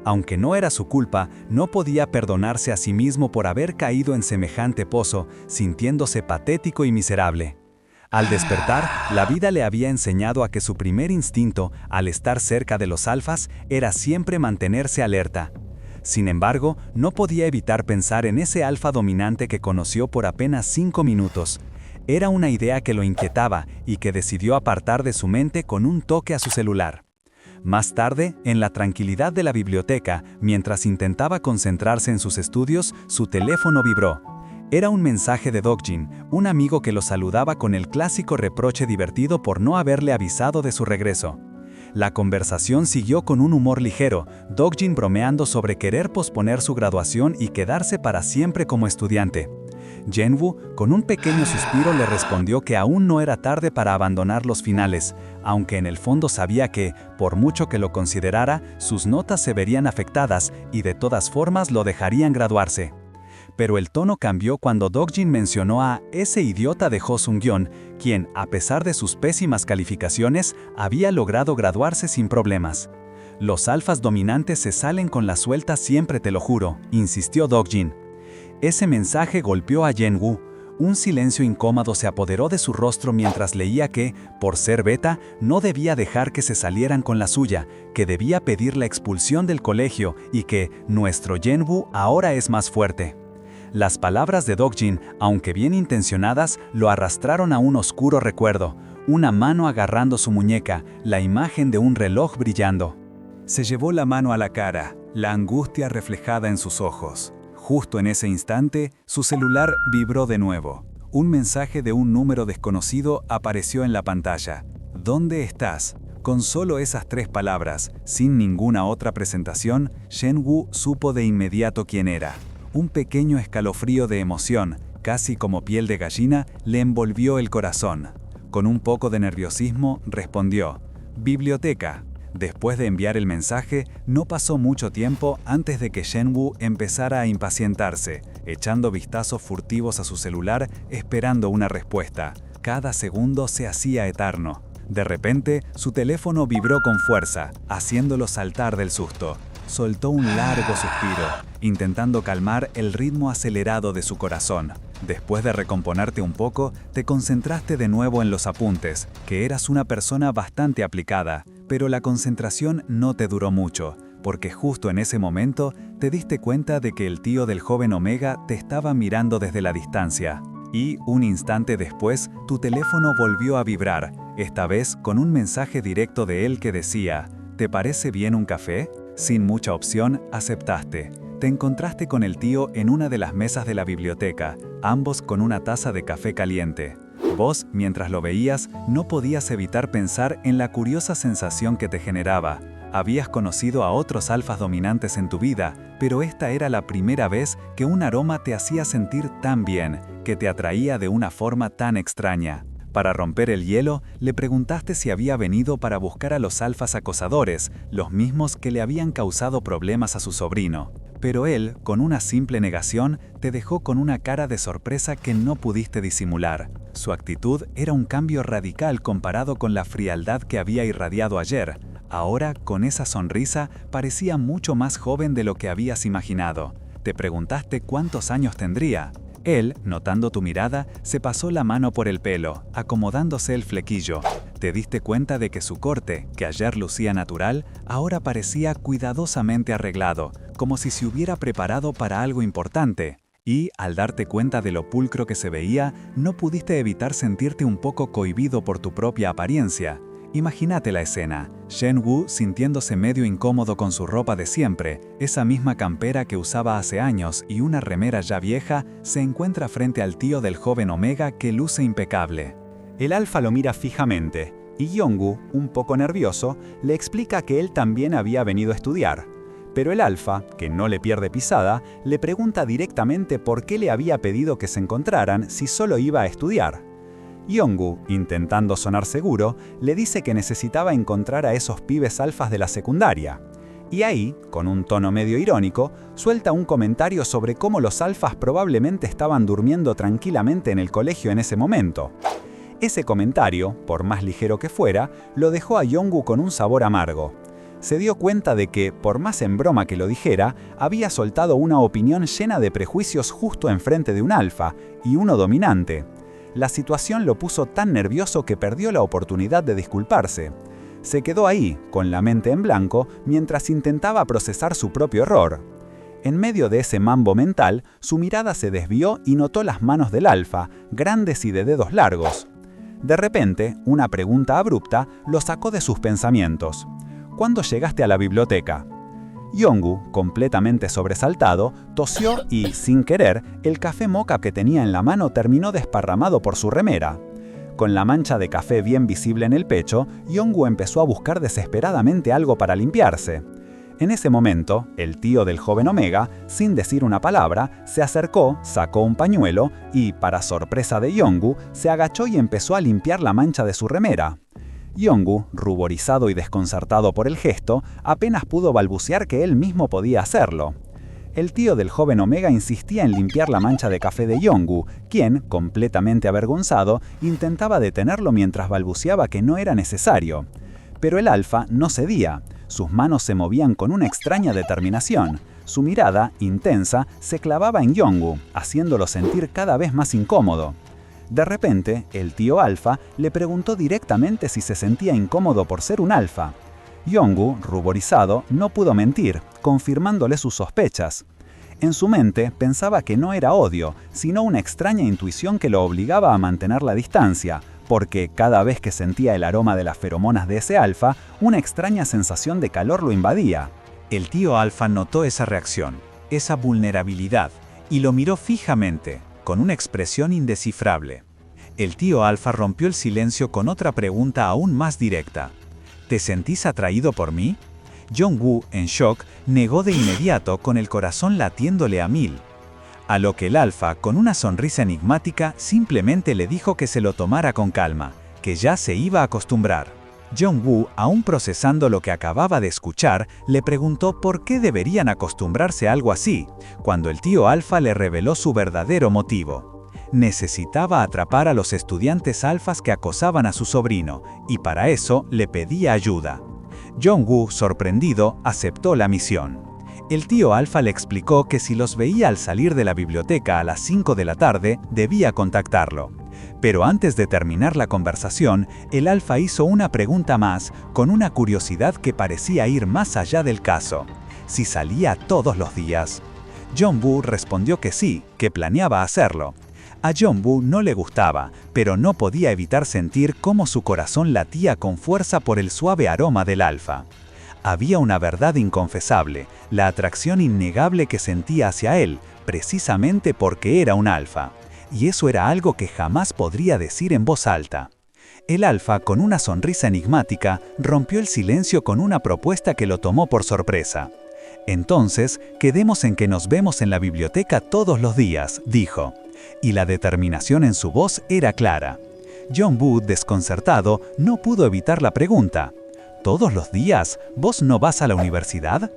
Aunque no era su culpa, no podía perdonarse a sí mismo por haber caído en semejante pozo, sintiéndose patético y miserable. Al despertar, la vida le había enseñado a que su primer instinto, al estar cerca de los alfas, era siempre mantenerse alerta. Sin embargo, no podía evitar pensar en ese alfa dominante que conoció por apenas 5 minutos. Era una idea que lo inquietaba y que decidió apartar de su mente con un toque a su celular. Más tarde, en la tranquilidad de la biblioteca, mientras intentaba concentrarse en sus estudios, su teléfono vibró. Era un mensaje de Dokjin, un amigo que lo saludaba con el clásico reproche divertido por no haberle avisado de su regreso. La conversación siguió con un humor ligero, Dokjin bromeando sobre querer posponer su graduación y quedarse para siempre como estudiante. Jongwoo, con un pequeño suspiro, le respondió que aún no era tarde para abandonar los finales, aunque en el fondo sabía que, por mucho que lo considerara, sus notas se verían afectadas y de todas formas lo dejarían graduarse. Pero el tono cambió cuando Dokjin mencionó a ese idiota de Ho Sung-yeon, quien, a pesar de sus pésimas calificaciones, había logrado graduarse sin problemas. Los alfas dominantes se salen con la suelta siempre, te lo juro, insistió Dokjin. Ese mensaje golpeó a Jongwoo. Un silencio incómodo se apoderó de su rostro mientras leía que, por ser beta, no debía dejar que se salieran con la suya, que debía pedir la expulsión del colegio y que nuestro Jongwoo ahora es más fuerte. Las palabras de Dokjin, aunque bien intencionadas, lo arrastraron a un oscuro recuerdo, una mano agarrando su muñeca, la imagen de un reloj brillando. Se llevó la mano a la cara, la angustia reflejada en sus ojos. Justo en ese instante, su celular vibró de nuevo. Un mensaje de un número desconocido apareció en la pantalla. ¿Dónde estás? Con solo esas 3 palabras, sin ninguna otra presentación, Jongwoo supo de inmediato quién era. Un pequeño escalofrío de emoción, casi como piel de gallina, le envolvió el corazón. Con un poco de nerviosismo, respondió: «Biblioteca». Después de enviar el mensaje, no pasó mucho tiempo antes de que Shenwu empezara a impacientarse, echando vistazos furtivos a su celular esperando una respuesta. Cada segundo se hacía eterno. De repente, su teléfono vibró con fuerza, haciéndolo saltar del susto. Soltó un largo suspiro, intentando calmar el ritmo acelerado de su corazón. Después de recomponerte un poco, te concentraste de nuevo en los apuntes, que eras una persona bastante aplicada, pero la concentración no te duró mucho, porque justo en ese momento te diste cuenta de que el tío del joven Omega te estaba mirando desde la distancia. Y, un instante después, tu teléfono volvió a vibrar, esta vez con un mensaje directo de él que decía: ¿te parece bien un café? Sin mucha opción, aceptaste. Te encontraste con el tío en una de las mesas de la biblioteca, ambos con una taza de café caliente. Vos, mientras lo veías, no podías evitar pensar en la curiosa sensación que te generaba. Habías conocido a otros alfas dominantes en tu vida, pero esta era la primera vez que un aroma te hacía sentir tan bien, que te atraía de una forma tan extraña. Para romper el hielo, le preguntaste si había venido para buscar a los alfas acosadores, los mismos que le habían causado problemas a su sobrino. Pero él, con una simple negación, te dejó con una cara de sorpresa que no pudiste disimular. Su actitud era un cambio radical comparado con la frialdad que había irradiado ayer. Ahora, con esa sonrisa, parecía mucho más joven de lo que habías imaginado. Te preguntaste cuántos años tendría. Él, notando tu mirada, se pasó la mano por el pelo, acomodándose el flequillo. Te diste cuenta de que su corte, que ayer lucía natural, ahora parecía cuidadosamente arreglado, como si se hubiera preparado para algo importante. Y, al darte cuenta de lo pulcro que se veía, no pudiste evitar sentirte un poco cohibido por tu propia apariencia. Imagínate la escena, Shenwu sintiéndose medio incómodo con su ropa de siempre, esa misma campera que usaba hace años y una remera ya vieja, se encuentra frente al tío del joven Omega que luce impecable. El alfa lo mira fijamente, y Yongu, un poco nervioso, le explica que él también había venido a estudiar. Pero el alfa, que no le pierde pisada, le pregunta directamente por qué le había pedido que se encontraran si solo iba a estudiar. Yongu, intentando sonar seguro, le dice que necesitaba encontrar a esos pibes alfas de la secundaria. Y ahí, con un tono medio irónico, suelta un comentario sobre cómo los alfas probablemente estaban durmiendo tranquilamente en el colegio en ese momento. Ese comentario, por más ligero que fuera, lo dejó a Yongu con un sabor amargo. Se dio cuenta de que, por más en broma que lo dijera, había soltado una opinión llena de prejuicios justo enfrente de un alfa, y uno dominante. La situación lo puso tan nervioso que perdió la oportunidad de disculparse. Se quedó ahí, con la mente en blanco, mientras intentaba procesar su propio error. En medio de ese mambo mental, su mirada se desvió y notó las manos del alfa, grandes y de dedos largos. De repente, una pregunta abrupta lo sacó de sus pensamientos. ¿Cuándo llegaste a la biblioteca? Yongu, completamente sobresaltado, tosió y, sin querer, el café mocha que tenía en la mano terminó desparramado por su remera. Con la mancha de café bien visible en el pecho, Yongu empezó a buscar desesperadamente algo para limpiarse. En ese momento, el tío del joven Omega, sin decir una palabra, se acercó, sacó un pañuelo y, para sorpresa de Yongu, se agachó y empezó a limpiar la mancha de su remera. Yongu, ruborizado y desconcertado por el gesto, apenas pudo balbucear que él mismo podía hacerlo. El tío del joven Omega insistía en limpiar la mancha de café de Yongu, quien, completamente avergonzado, intentaba detenerlo mientras balbuceaba que no era necesario. Pero el alfa no cedía. Sus manos se movían con una extraña determinación. Su mirada, intensa, se clavaba en Yongu, haciéndolo sentir cada vez más incómodo. De repente, el tío alfa le preguntó directamente si se sentía incómodo por ser un alfa. Yongu, ruborizado, no pudo mentir, confirmándole sus sospechas. En su mente pensaba que no era odio, sino una extraña intuición que lo obligaba a mantener la distancia, porque cada vez que sentía el aroma de las feromonas de ese alfa, una extraña sensación de calor lo invadía. El tío alfa notó esa reacción, esa vulnerabilidad, y lo miró fijamente, con una expresión indescifrable. El tío alfa rompió el silencio con otra pregunta aún más directa. ¿Te sentís atraído por mí? Yongu, en shock, negó de inmediato con el corazón latiéndole a 1000. A lo que el alfa, con una sonrisa enigmática, simplemente le dijo que se lo tomara con calma, que ya se iba a acostumbrar. Jong-woo, aún procesando lo que acababa de escuchar, le preguntó por qué deberían acostumbrarse a algo así, cuando el tío Alfa le reveló su verdadero motivo. Necesitaba atrapar a los estudiantes alfas que acosaban a su sobrino, y para eso le pedía ayuda. Jong-woo, sorprendido, aceptó la misión. El tío Alfa le explicó que si los veía al salir de la biblioteca a las 5 de la tarde, debía contactarlo. Pero antes de terminar la conversación, el Alfa hizo una pregunta más, con una curiosidad que parecía ir más allá del caso. ¿Si salía todos los días? Jong-woo respondió que sí, que planeaba hacerlo. A Jong-woo no le gustaba, pero no podía evitar sentir cómo su corazón latía con fuerza por el suave aroma del Alfa. Había una verdad inconfesable, la atracción innegable que sentía hacia él, precisamente porque era un Alfa. Y eso era algo que jamás podría decir en voz alta. El Alfa, con una sonrisa enigmática, rompió el silencio con una propuesta que lo tomó por sorpresa. Entonces, quedemos en que nos vemos en la biblioteca todos los días, dijo. Y la determinación en su voz era clara. Jong-woo, desconcertado, no pudo evitar la pregunta. ¿Todos los días? ¿Vos no vas a la universidad?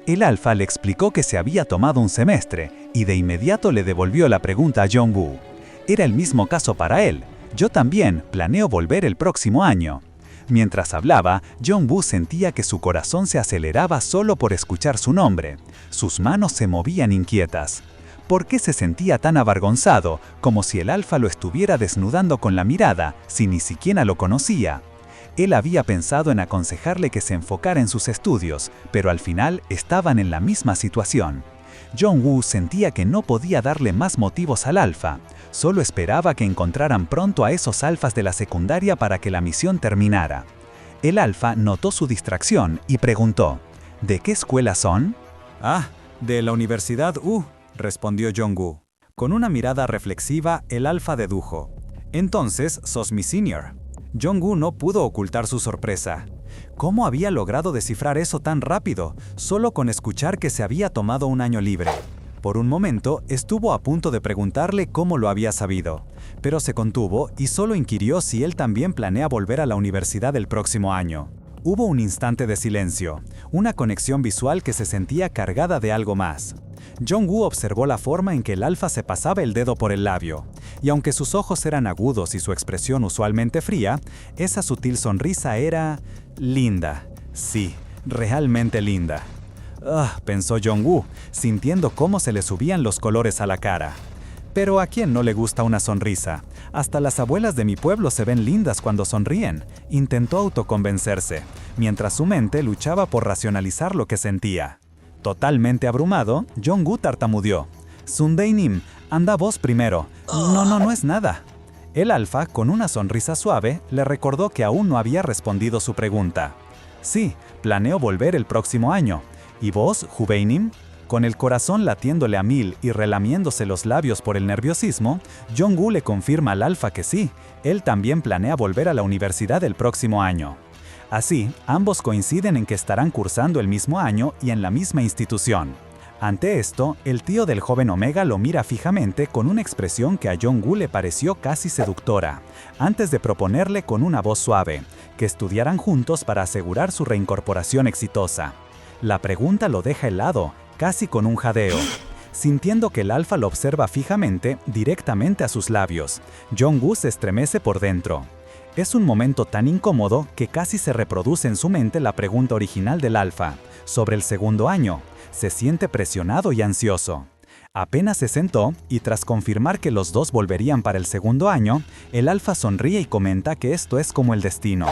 El Alfa le explicó que se había tomado un semestre, y de inmediato le devolvió la pregunta a Jong-woo. Era el mismo caso para él. Yo también planeo volver el próximo año. Mientras hablaba, Jong-woo sentía que su corazón se aceleraba solo por escuchar su nombre. Sus manos se movían inquietas. ¿Por qué se sentía tan avergonzado, como si el Alfa lo estuviera desnudando con la mirada, si ni siquiera lo conocía? Él había pensado en aconsejarle que se enfocara en sus estudios, pero al final estaban en la misma situación. Jong-woo sentía que no podía darle más motivos al Alfa. Solo esperaba que encontraran pronto a esos alfas de la secundaria para que la misión terminara. El Alfa notó su distracción y preguntó, ¿de qué escuela son? Ah, de la Universidad U, respondió Jong-woo. Con una mirada reflexiva, el Alfa dedujo. Entonces, sos mi senior. Jong-woo no pudo ocultar su sorpresa. ¿Cómo había logrado descifrar eso tan rápido, solo con escuchar que se había tomado un año libre? Por un momento, estuvo a punto de preguntarle cómo lo había sabido, pero se contuvo y solo inquirió si él también planea volver a la universidad el próximo año. Hubo un instante de silencio, una conexión visual que se sentía cargada de algo más. Jong-woo observó la forma en que el Alfa se pasaba el dedo por el labio, y aunque sus ojos eran agudos y su expresión usualmente fría, esa sutil sonrisa era linda. Sí, realmente linda. Pensó Jong-woo, sintiendo cómo se le subían los colores a la cara. Pero ¿a quién no le gusta una sonrisa? Hasta las abuelas de mi pueblo se ven lindas cuando sonríen. Intentó autoconvencerse, mientras su mente luchaba por racionalizar lo que sentía. Totalmente abrumado, Jong-woo tartamudeó. Sundae-nim, anda vos primero. No es nada. El Alfa, con una sonrisa suave, le recordó que aún no había respondido su pregunta. Sí, planeo volver el próximo año. ¿Y vos, Jubeinim? Con el corazón latiéndole a mil y relamiéndose los labios por el nerviosismo, Jong-woo le confirma al Alfa que sí, él también planea volver a la universidad el próximo año. Así, ambos coinciden en que estarán cursando el mismo año y en la misma institución. Ante esto, el tío del joven Omega lo mira fijamente con una expresión que a Jong-woo le pareció casi seductora, antes de proponerle con una voz suave, que estudiaran juntos para asegurar su reincorporación exitosa. La pregunta lo deja helado, casi con un jadeo. Sintiendo que el Alfa lo observa fijamente, directamente a sus labios, Jong-woo se estremece por dentro. Es un momento tan incómodo que casi se reproduce en su mente la pregunta original del Alfa, sobre el segundo año. Se siente presionado y ansioso. Apenas se sentó, y tras confirmar que los dos volverían para el segundo año, el Alfa sonríe y comenta que esto es como el destino.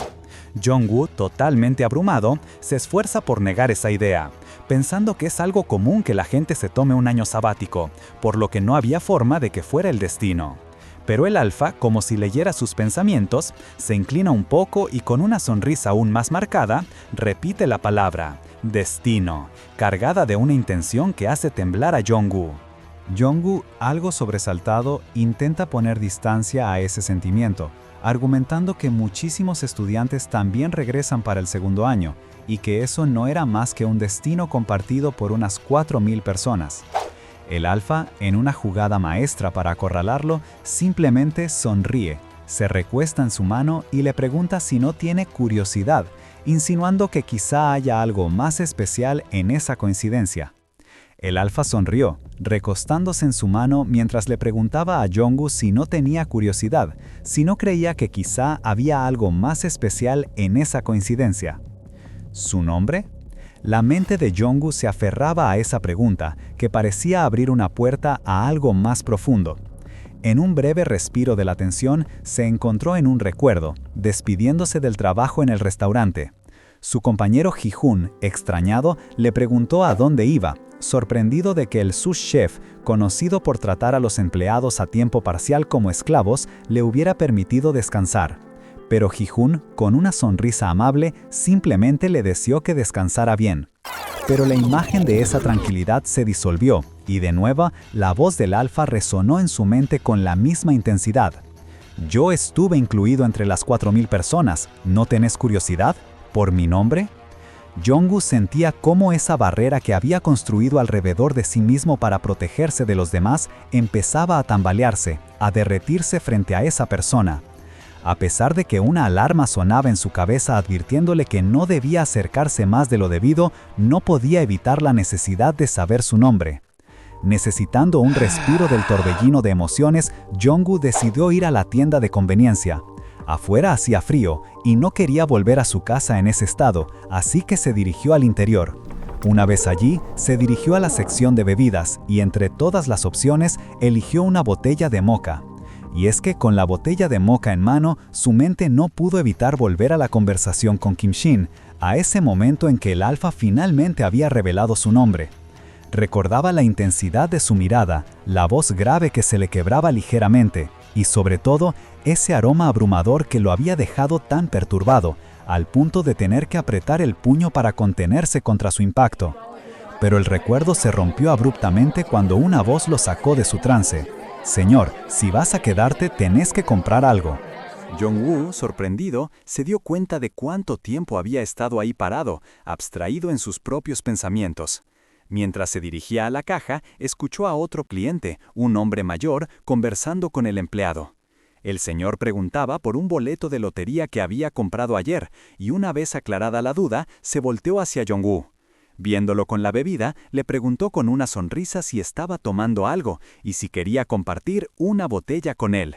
Jong-woo, totalmente abrumado, se esfuerza por negar esa idea, pensando que es algo común que la gente se tome un año sabático, por lo que no había forma de que fuera el destino. Pero el Alfa, como si leyera sus pensamientos, se inclina un poco y con una sonrisa aún más marcada, repite la palabra, destino, cargada de una intención que hace temblar a Jong-woo. Jong-woo, algo sobresaltado, intenta poner distancia a ese sentimiento, argumentando que muchísimos estudiantes también regresan para el segundo año, y que eso no era más que un destino compartido por unas 4.000 personas. El Alfa, en una jugada maestra para acorralarlo, simplemente sonríe, Se recuesta en su mano y le pregunta si no tiene curiosidad, insinuando que quizá haya algo más especial en esa coincidencia. El alfa sonrió, recostándose en su mano mientras le preguntaba a Jong-woo si no tenía curiosidad, si no creía que quizá había algo más especial en esa coincidencia. ¿Su nombre? La mente de Jong-woo se aferraba a esa pregunta, que parecía abrir una puerta a algo más profundo. En un breve respiro de la tensión, se encontró en un recuerdo, despidiéndose del trabajo en el restaurante. Su compañero Ji-hoon, extrañado, le preguntó a dónde iba, sorprendido de que el sous chef, conocido por tratar a los empleados a tiempo parcial como esclavos, le hubiera permitido descansar. Pero Ji-hoon, con una sonrisa amable, simplemente le deseó que descansara bien. Pero la imagen de esa tranquilidad se disolvió, y de nuevo, la voz del alfa resonó en su mente con la misma intensidad. «Yo estuve incluido entre las 4.000 personas, ¿no tenés curiosidad? ¿Por mi nombre?» Jong-woo sentía cómo esa barrera que había construido alrededor de sí mismo para protegerse de los demás empezaba a tambalearse, a derretirse frente a esa persona. A pesar de que una alarma sonaba en su cabeza advirtiéndole que no debía acercarse más de lo debido, no podía evitar la necesidad de saber su nombre. Necesitando un respiro del torbellino de emociones, Jong-woo decidió ir a la tienda de conveniencia. Afuera hacía frío y no quería volver a su casa en ese estado, así que se dirigió al interior. Una vez allí, se dirigió a la sección de bebidas y entre todas las opciones, eligió una botella de moca. Y es que con la botella de moca en mano, su mente no pudo evitar volver a la conversación con Kim Shin, a ese momento en que el alfa finalmente había revelado su nombre. Recordaba la intensidad de su mirada, la voz grave que se le quebraba ligeramente, y sobre todo, ese aroma abrumador que lo había dejado tan perturbado, al punto de tener que apretar el puño para contenerse contra su impacto. Pero el recuerdo se rompió abruptamente cuando una voz lo sacó de su trance. «Señor, si vas a quedarte, tenés que comprar algo». Jong-woo, sorprendido, se dio cuenta de cuánto tiempo había estado ahí parado, abstraído en sus propios pensamientos. Mientras se dirigía a la caja, escuchó a otro cliente, un hombre mayor, conversando con el empleado. El señor preguntaba por un boleto de lotería que había comprado ayer, y una vez aclarada la duda, se volteó hacia Jong-woo. Viéndolo con la bebida, le preguntó con una sonrisa si estaba tomando algo, y si quería compartir una botella con él.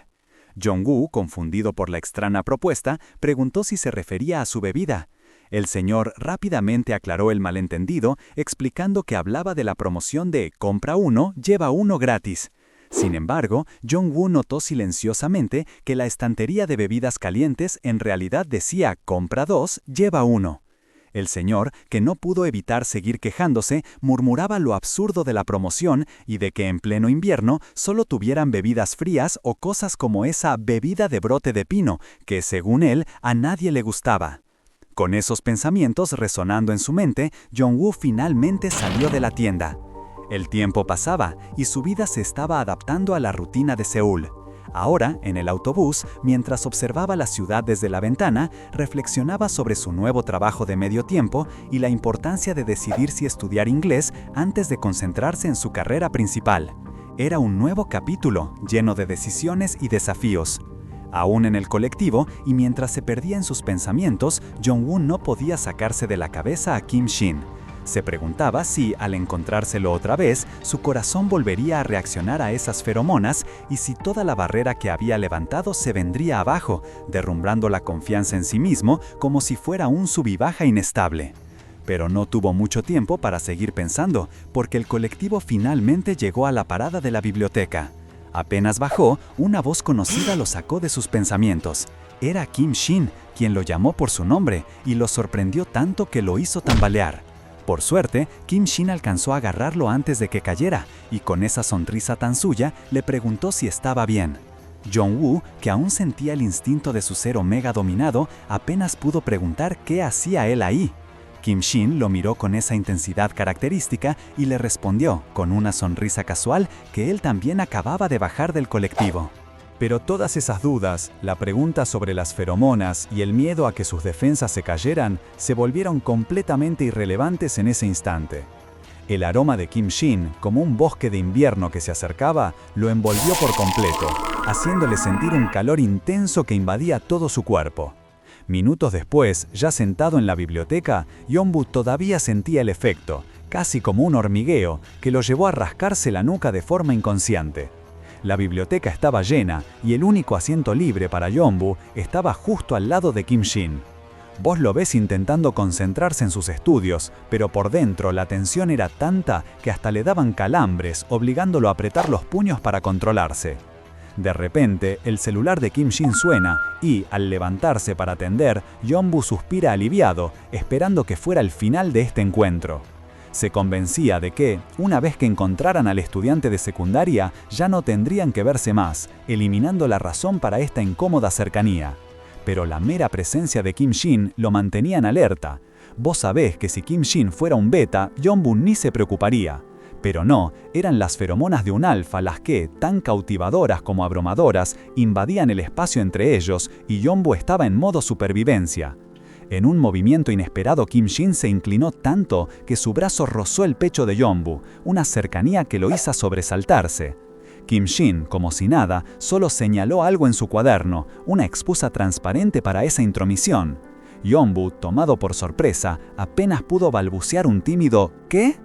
Jong-woo, confundido por la extraña propuesta, preguntó si se refería a su bebida. El señor rápidamente aclaró el malentendido, explicando que hablaba de la promoción de «compra uno, lleva uno gratis». Sin embargo, Jong-woo notó silenciosamente que la estantería de bebidas calientes en realidad decía «compra dos, lleva uno». El señor, que no pudo evitar seguir quejándose, murmuraba lo absurdo de la promoción y de que en pleno invierno solo tuvieran bebidas frías o cosas como esa bebida de brote de pino, que según él a nadie le gustaba. Con esos pensamientos resonando en su mente, Jong-woo finalmente salió de la tienda. El tiempo pasaba y su vida se estaba adaptando a la rutina de Seúl. Ahora, en el autobús, mientras observaba la ciudad desde la ventana, reflexionaba sobre su nuevo trabajo de medio tiempo y la importancia de decidir si estudiar inglés antes de concentrarse en su carrera principal. Era un nuevo capítulo, lleno de decisiones y desafíos. Aún en el colectivo, y mientras se perdía en sus pensamientos, Jong-woo no podía sacarse de la cabeza a Kim Shin. Se preguntaba si, al encontrárselo otra vez, su corazón volvería a reaccionar a esas feromonas y si toda la barrera que había levantado se vendría abajo, derrumbando la confianza en sí mismo como si fuera un sub y baja inestable. Pero no tuvo mucho tiempo para seguir pensando, porque el colectivo finalmente llegó a la parada de la biblioteca. Apenas bajó, una voz conocida lo sacó de sus pensamientos. Era Kim Shin, quien lo llamó por su nombre, y lo sorprendió tanto que lo hizo tambalear. Por suerte, Kim Shin alcanzó a agarrarlo antes de que cayera, y con esa sonrisa tan suya, le preguntó si estaba bien. Jong-woo, que aún sentía el instinto de su ser omega dominado, apenas pudo preguntar qué hacía él ahí. Kim Shin lo miró con esa intensidad característica y le respondió, con una sonrisa casual, que él también acababa de bajar del colectivo. Pero todas esas dudas, la pregunta sobre las feromonas y el miedo a que sus defensas se cayeran, se volvieron completamente irrelevantes en ese instante. El aroma de Kim Shin, como un bosque de invierno que se acercaba, lo envolvió por completo, haciéndole sentir un calor intenso que invadía todo su cuerpo. Minutos después, ya sentado en la biblioteca, Yeonbu todavía sentía el efecto, casi como un hormigueo, que lo llevó a rascarse la nuca de forma inconsciente. La biblioteca estaba llena y el único asiento libre para Yeonbu estaba justo al lado de Kim Shin. Vos lo ves intentando concentrarse en sus estudios, pero por dentro la tensión era tanta que hasta le daban calambres, obligándolo a apretar los puños para controlarse. De repente, el celular de Kim Shin suena y, al levantarse para atender, Yeonbu suspira aliviado, esperando que fuera el final de este encuentro. Se convencía de que, una vez que encontraran al estudiante de secundaria, ya no tendrían que verse más, eliminando la razón para esta incómoda cercanía. Pero la mera presencia de Kim Shin lo mantenía en alerta. Vos sabés que si Kim Shin fuera un beta, Yeonbu ni se preocuparía. Pero no, eran las feromonas de un alfa las que, tan cautivadoras como abrumadoras, invadían el espacio entre ellos y Yeonbu estaba en modo supervivencia. En un movimiento inesperado, Kim Shin se inclinó tanto que su brazo rozó el pecho de Yeonbu, una cercanía que lo hizo sobresaltarse. Kim Shin, como si nada, solo señaló algo en su cuaderno, una excusa transparente para esa intromisión. Yeonbu, tomado por sorpresa, apenas pudo balbucear un tímido ¿qué?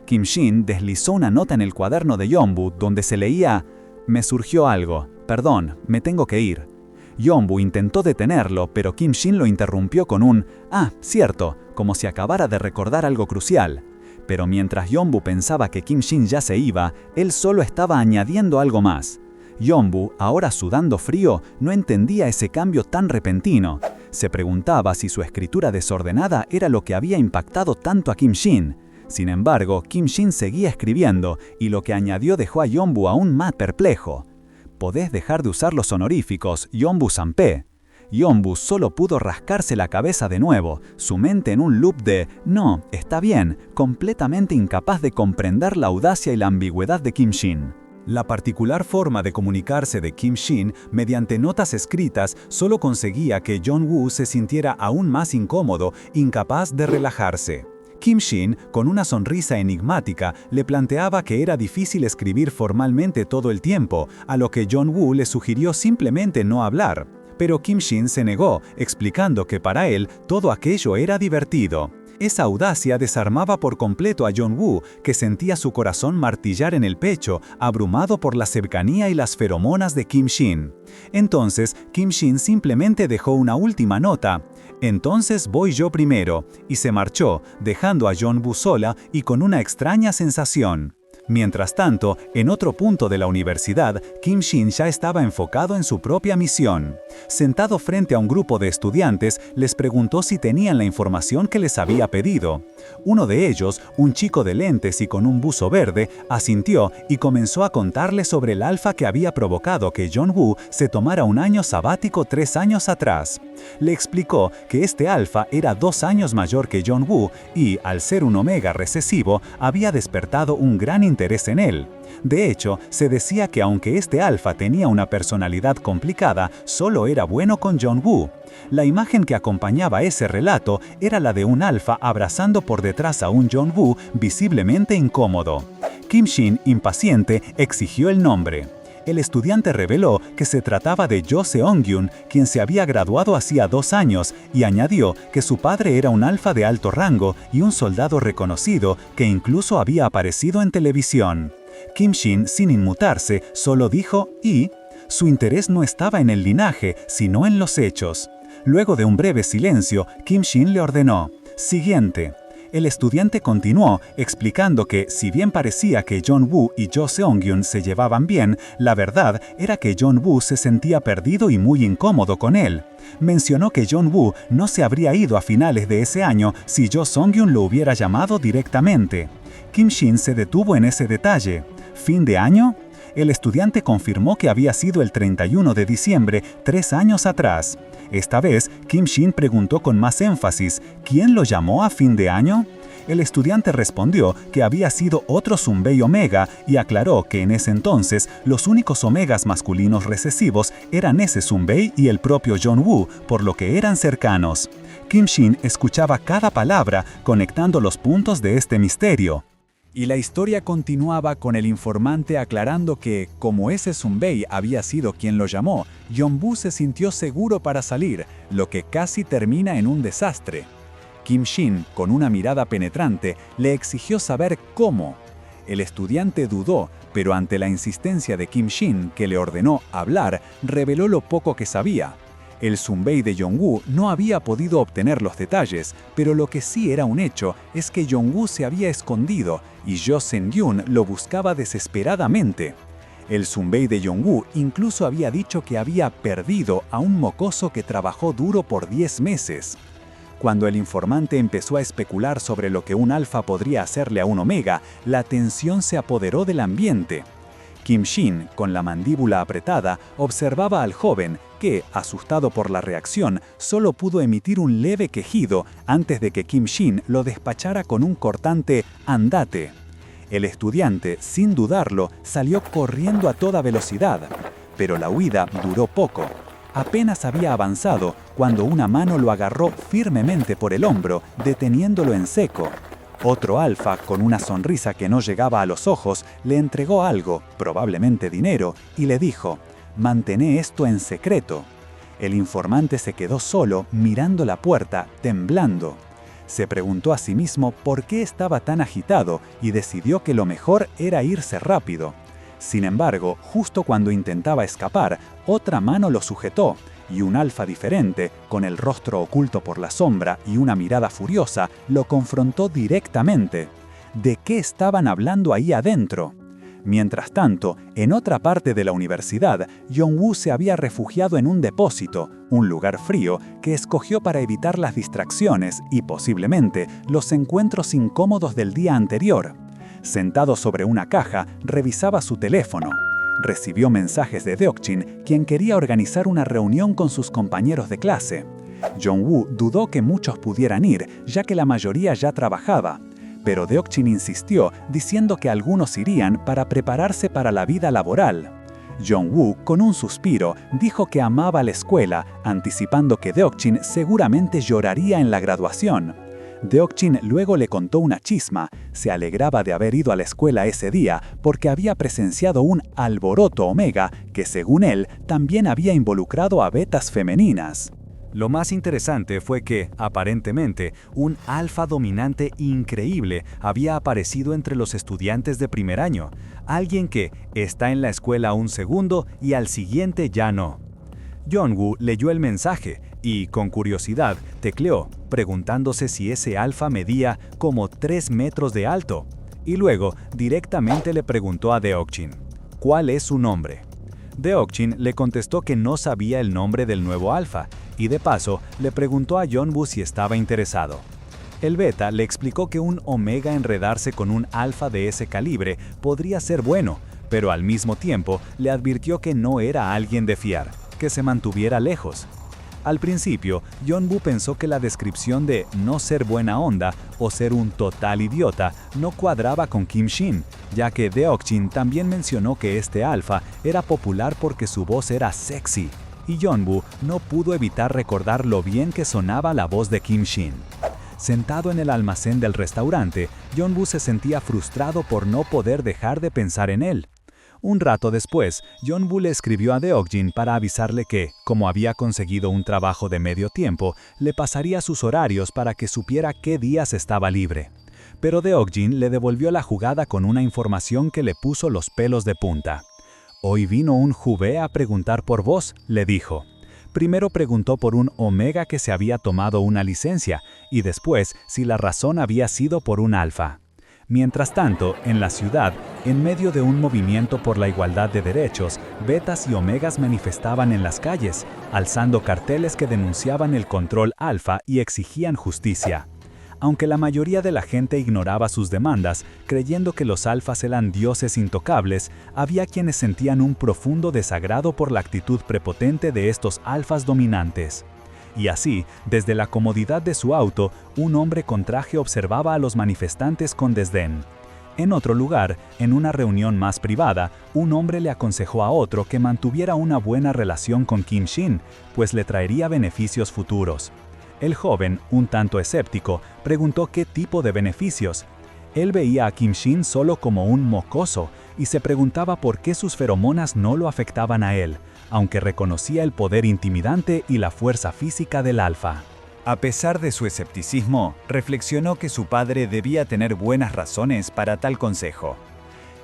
Kim Shin deslizó una nota en el cuaderno de Yeonbu donde se leía «Me surgió algo, perdón, me tengo que ir». Yeonbu intentó detenerlo, pero Kim Shin lo interrumpió con un «Ah, cierto», como si acabara de recordar algo crucial. Pero mientras Yeonbu pensaba que Kim Shin ya se iba, él solo estaba añadiendo algo más. Yeonbu, ahora sudando frío, no entendía ese cambio tan repentino. Se preguntaba si su escritura desordenada era lo que había impactado tanto a Kim Shin. Sin embargo, Kim Shin seguía escribiendo, y lo que añadió dejó a Yeonbu aún más perplejo. «Podés dejar de usar los honoríficos, Yeonbu-sanpe». Yeonbu solo pudo rascarse la cabeza de nuevo, su mente en un loop de «no, está bien», completamente incapaz de comprender la audacia y la ambigüedad de Kim Shin. La particular forma de comunicarse de Kim Shin mediante notas escritas solo conseguía que Yeonbu se sintiera aún más incómodo, incapaz de relajarse. Kim Shin, con una sonrisa enigmática, le planteaba que era difícil escribir formalmente todo el tiempo, a lo que Yeonbu le sugirió simplemente no hablar. Pero Kim Shin se negó, explicando que para él todo aquello era divertido. Esa audacia desarmaba por completo a Yeonbu, que sentía su corazón martillar en el pecho, abrumado por la cercanía y las feromonas de Kim Shin. Entonces, Kim Shin simplemente dejó una última nota. «Entonces voy yo primero», y se marchó, dejando a Yeonbu sola y con una extraña sensación. Mientras tanto, en otro punto de la universidad, Kim Shin ya estaba enfocado en su propia misión. Sentado frente a un grupo de estudiantes, les preguntó si tenían la información que les había pedido. Uno de ellos, un chico de lentes y con un buzo verde, asintió y comenzó a contarles sobre el alfa que había provocado que Yeonbu se tomara un año sabático 3 años atrás. Le explicó que este alfa era 2 años mayor que Yeonbu y, al ser un omega recesivo, había despertado un gran interés en él. De hecho, se decía que aunque este alfa tenía una personalidad complicada, solo era bueno con Yeonbu. La imagen que acompañaba ese relato era la de un alfa abrazando por detrás a un Yeonbu visiblemente incómodo. Kim Shin, impaciente, exigió el nombre. El estudiante reveló que se trataba de Jo Seong-gyun, quien se había graduado hacía 2 años, y añadió que su padre era un alfa de alto rango y un soldado reconocido que incluso había aparecido en televisión. Kim Shin, sin inmutarse, solo dijo «y». Su interés no estaba en el linaje, sino en los hechos. Luego de un breve silencio, Kim Shin le ordenó «Siguiente». El estudiante continuó, explicando que, si bien parecía que Yeonbu y Jo Seong-gyun se llevaban bien, la verdad era que Yeonbu se sentía perdido y muy incómodo con él. Mencionó que Yeonbu no se habría ido a finales de ese año si Jo Seong-gyun lo hubiera llamado directamente. Kim Shin se detuvo en ese detalle. ¿Fin de año? El estudiante confirmó que había sido el 31 de diciembre, 3 años atrás. Esta vez, Kim Shin preguntó con más énfasis, ¿quién lo llamó a fin de año? El estudiante respondió que había sido otro Sunbei Omega y aclaró que en ese entonces los únicos omegas masculinos recesivos eran ese Sunbei y el propio Yeonbu, por lo que eran cercanos. Kim Shin escuchaba cada palabra, conectando los puntos de este misterio. Y la historia continuaba con el informante aclarando que, como ese Sunbei había sido quien lo llamó, Yeonwoo se sintió seguro para salir, lo que casi termina en un desastre. Kim Shin, con una mirada penetrante, le exigió saber cómo. El estudiante dudó, pero ante la insistencia de Kim Shin, que le ordenó hablar, reveló lo poco que sabía. El Sunbei de Yeonwoo no había podido obtener los detalles, pero lo que sí era un hecho es que Yeonwoo se había escondido y Jo Seung-yoon lo buscaba desesperadamente. El Sunbei de Yeonwoo incluso había dicho que había perdido a un mocoso que trabajó duro por 10 meses. Cuando el informante empezó a especular sobre lo que un alfa podría hacerle a un omega, la tensión se apoderó del ambiente. Kim Shin, con la mandíbula apretada, observaba al joven, que, asustado por la reacción, solo pudo emitir un leve quejido antes de que Kim Shin lo despachara con un cortante «andate». El estudiante, sin dudarlo, salió corriendo a toda velocidad. Pero la huida duró poco. Apenas había avanzado cuando una mano lo agarró firmemente por el hombro, deteniéndolo en seco. Otro alfa, con una sonrisa que no llegaba a los ojos, le entregó algo, probablemente dinero, y le dijo: «Mantené esto en secreto». El informante se quedó solo, mirando la puerta, temblando. Se preguntó a sí mismo por qué estaba tan agitado y decidió que lo mejor era irse rápido. Sin embargo, justo cuando intentaba escapar, otra mano lo sujetó, y un alfa diferente, con el rostro oculto por la sombra y una mirada furiosa, lo confrontó directamente. ¿De qué estaban hablando ahí adentro? Mientras tanto, en otra parte de la universidad, Yeonwoo se había refugiado en un depósito, un lugar frío que escogió para evitar las distracciones y, posiblemente, los encuentros incómodos del día anterior. Sentado sobre una caja, revisaba su teléfono. Recibió mensajes de Deokjin, quien quería organizar una reunión con sus compañeros de clase. Yeonwoo dudó que muchos pudieran ir, ya que la mayoría ya trabajaba. Pero Deokjin insistió, diciendo que algunos irían para prepararse para la vida laboral. Yeonwoo, con un suspiro, dijo que amaba la escuela, anticipando que Deokjin seguramente lloraría en la graduación. Deokjin luego le contó una chisma. Se alegraba de haber ido a la escuela ese día porque había presenciado un alboroto omega que, según él, también había involucrado a betas femeninas. Lo más interesante fue que, aparentemente, un alfa dominante increíble había aparecido entre los estudiantes de primer año, alguien que está en la escuela un segundo y al siguiente ya no. Yeonwoo leyó el mensaje y, con curiosidad, tecleó, preguntándose si ese alfa medía como 3 metros de alto. Y luego, directamente le preguntó a Deokjin, ¿cuál es su nombre? Deokjin le contestó que no sabía el nombre del nuevo alfa, y de paso, le preguntó a Yeonwoo si estaba interesado. El beta le explicó que un omega enredarse con un alfa de ese calibre podría ser bueno, pero al mismo tiempo le advirtió que no era alguien de fiar, que se mantuviera lejos. Al principio, Yeonwoo pensó que la descripción de no ser buena onda o ser un total idiota no cuadraba con Kim Shin, ya que Deokjin también mencionó que este alfa era popular porque su voz era sexy, y Yeonwoo no pudo evitar recordar lo bien que sonaba la voz de Kim Shin. Sentado en el almacén del restaurante, Yeonwoo se sentía frustrado por no poder dejar de pensar en él. Un rato después, Yeonwoo le escribió a Deokjin para avisarle que, como había conseguido un trabajo de medio tiempo, le pasaría sus horarios para que supiera qué días estaba libre. Pero Deokjin le devolvió la jugada con una información que le puso los pelos de punta. «Hoy vino un Jubé a preguntar por vos», le dijo. Primero preguntó por un omega que se había tomado una licencia, y después si la razón había sido por un alfa. Mientras tanto, en la ciudad, en medio de un movimiento por la igualdad de derechos, betas y omegas manifestaban en las calles, alzando carteles que denunciaban el control alfa y exigían justicia. Aunque la mayoría de la gente ignoraba sus demandas, creyendo que los alfas eran dioses intocables, había quienes sentían un profundo desagrado por la actitud prepotente de estos alfas dominantes. Y así, desde la comodidad de su auto, un hombre con traje observaba a los manifestantes con desdén. En otro lugar, en una reunión más privada, un hombre le aconsejó a otro que mantuviera una buena relación con Kim Shin, pues le traería beneficios futuros. El joven, un tanto escéptico, preguntó qué tipo de beneficios. Él veía a Kim Shin solo como un mocoso y se preguntaba por qué sus feromonas no lo afectaban a él, aunque reconocía el poder intimidante y la fuerza física del alfa. A pesar de su escepticismo, reflexionó que su padre debía tener buenas razones para tal consejo.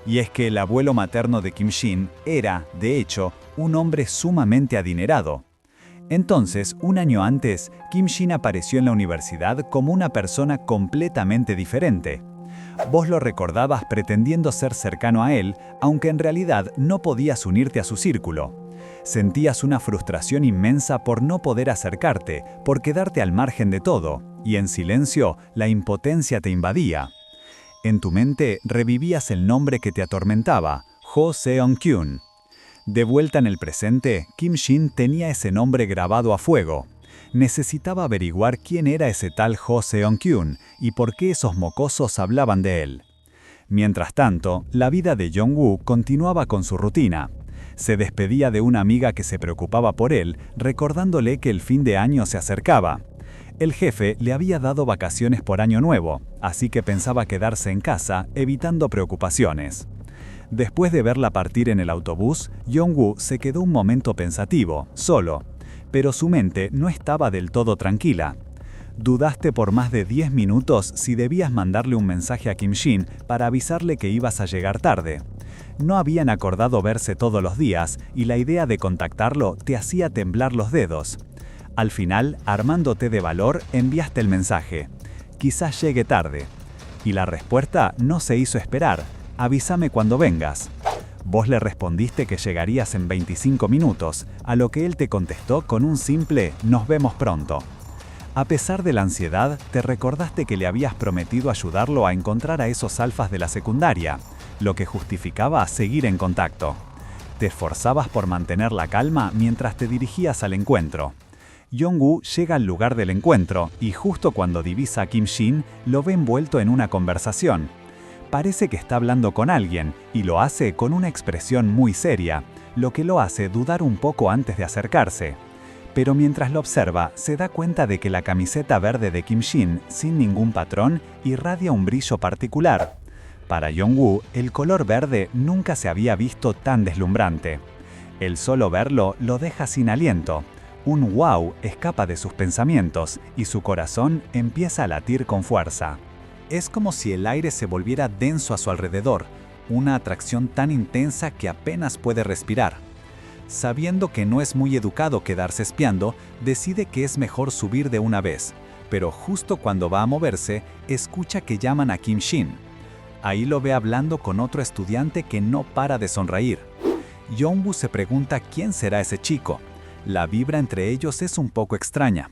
Y es que el abuelo materno de Kim Shin era, de hecho, un hombre sumamente adinerado. Entonces, un año antes, Kim Shin apareció en la universidad como una persona completamente diferente. Vos lo recordabas pretendiendo ser cercano a él, aunque en realidad no podías unirte a su círculo. Sentías una frustración inmensa por no poder acercarte, por quedarte al margen de todo, y en silencio la impotencia te invadía. En tu mente revivías el nombre que te atormentaba, Jo Seon-kyun. De vuelta en el presente, Kim Shin tenía ese nombre grabado a fuego. Necesitaba averiguar quién era ese tal Jo Seon-kyun y por qué esos mocosos hablaban de él. Mientras tanto, la vida de Jong-woo continuaba con su rutina. Se despedía de una amiga que se preocupaba por él, recordándole que el fin de año se acercaba. El jefe le había dado vacaciones por Año Nuevo, así que pensaba quedarse en casa, evitando preocupaciones. Después de verla partir en el autobús, Jong-woo se quedó un momento pensativo, solo, pero su mente no estaba del todo tranquila. Dudaste por más de 10 minutos si debías mandarle un mensaje a Kim Shin para avisarle que ibas a llegar tarde. No habían acordado verse todos los días y la idea de contactarlo te hacía temblar los dedos. Al final, armándote de valor, enviaste el mensaje. Quizás llegue tarde. Y la respuesta no se hizo esperar. Avísame cuando vengas. Vos le respondiste que llegarías en 25 minutos, a lo que él te contestó con un simple "nos vemos pronto". A pesar de la ansiedad, te recordaste que le habías prometido ayudarlo a encontrar a esos alfas de la secundaria, lo que justificaba seguir en contacto. Te esforzabas por mantener la calma mientras te dirigías al encuentro. Jong-woo llega al lugar del encuentro y justo cuando divisa a Kim Shin, lo ve envuelto en una conversación. Parece que está hablando con alguien y lo hace con una expresión muy seria, lo que lo hace dudar un poco antes de acercarse. Pero mientras lo observa, se da cuenta de que la camiseta verde de Kim Shin, sin ningún patrón, irradia un brillo particular. Para Jong-woo, el color verde nunca se había visto tan deslumbrante. El solo verlo lo deja sin aliento. Un wow escapa de sus pensamientos y su corazón empieza a latir con fuerza. Es como si el aire se volviera denso a su alrededor, una atracción tan intensa que apenas puede respirar. Sabiendo que no es muy educado quedarse espiando, decide que es mejor subir de una vez, pero justo cuando va a moverse, escucha que llaman a Kim Shin. Ahí lo ve hablando con otro estudiante que no para de sonreír. Jong-woo se pregunta quién será ese chico. La vibra entre ellos es un poco extraña.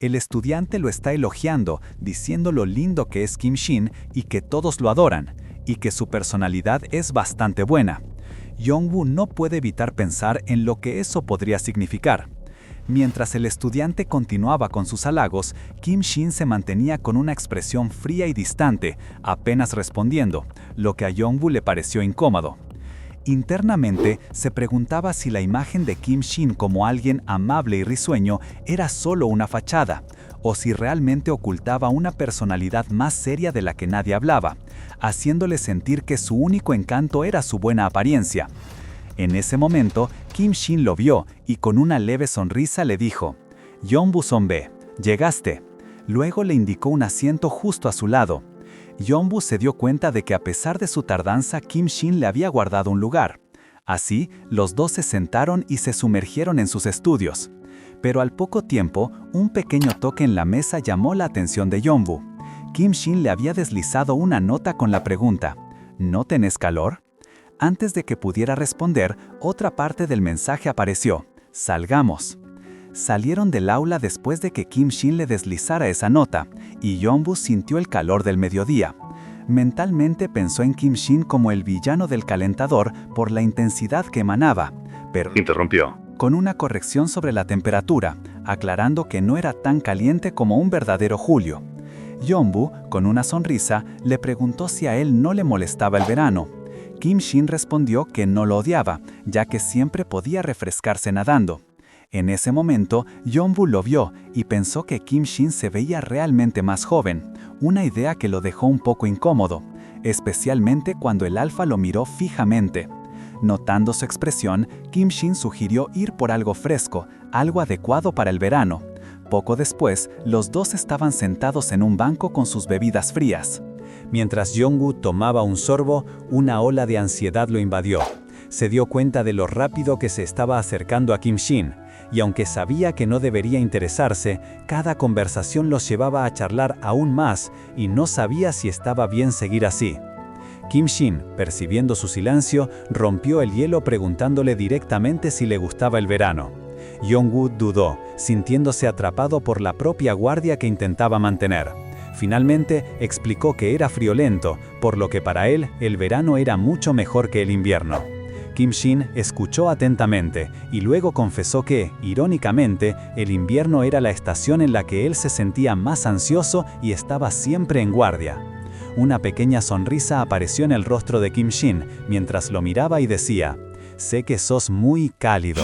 El estudiante lo está elogiando, diciendo lo lindo que es Kim Shin y que todos lo adoran, y que su personalidad es bastante buena. Jong-woo no puede evitar pensar en lo que eso podría significar. Mientras el estudiante continuaba con sus halagos, Kim Shin se mantenía con una expresión fría y distante, apenas respondiendo, lo que a Jong-woo le pareció incómodo. Internamente, se preguntaba si la imagen de Kim Shin como alguien amable y risueño era solo una fachada, o si realmente ocultaba una personalidad más seria de la que nadie hablaba, haciéndole sentir que su único encanto era su buena apariencia. En ese momento, Kim Shin lo vio y con una leve sonrisa le dijo: "Jong-woo Sonbe, llegaste". Luego le indicó un asiento justo a su lado. Jong-woo se dio cuenta de que a pesar de su tardanza, Kim Shin le había guardado un lugar. Así, los dos se sentaron y se sumergieron en sus estudios. Pero al poco tiempo, un pequeño toque en la mesa llamó la atención de Jong-woo. Kim Shin le había deslizado una nota con la pregunta: ¿no tenés calor? Antes de que pudiera responder, otra parte del mensaje apareció: "Salgamos". Salieron del aula después de que Kim Shin le deslizara esa nota, y Jong-woo sintió el calor del mediodía. Mentalmente pensó en Kim Shin como el villano del calentador por la intensidad que emanaba, pero interrumpió. Con una corrección sobre la temperatura, aclarando que no era tan caliente como un verdadero julio. Jong-woo, con una sonrisa, le preguntó si a él no le molestaba el verano. Kim Shin respondió que no lo odiaba, ya que siempre podía refrescarse nadando. En ese momento, Jong-woo lo vio y pensó que Kim Shin se veía realmente más joven, una idea que lo dejó un poco incómodo. especialmente cuando el alfa lo miró fijamente. Notando su expresión, Kim Shin sugirió ir por algo fresco, algo adecuado para el verano. Poco después, los dos estaban sentados en un banco con sus bebidas frías. Mientras Jong-woo tomaba un sorbo, una ola de ansiedad lo invadió. Se dio cuenta de lo rápido que se estaba acercando a Kim Shin, y aunque sabía que no debería interesarse, cada conversación los llevaba a charlar aún más y no sabía si estaba bien seguir así. Kim Shin, percibiendo su silencio, rompió el hielo preguntándole directamente si le gustaba el verano. Jong-woo dudó, sintiéndose atrapado por la propia guardia que intentaba mantener. Finalmente, explicó que era friolento, por lo que para él el verano era mucho mejor que el invierno. Kim Shin escuchó atentamente y luego confesó que, irónicamente, el invierno era la estación en la que él se sentía más ansioso y estaba siempre en guardia. Una pequeña sonrisa apareció en el rostro de Kim Shin mientras lo miraba y decía: «Sé que sos muy cálido».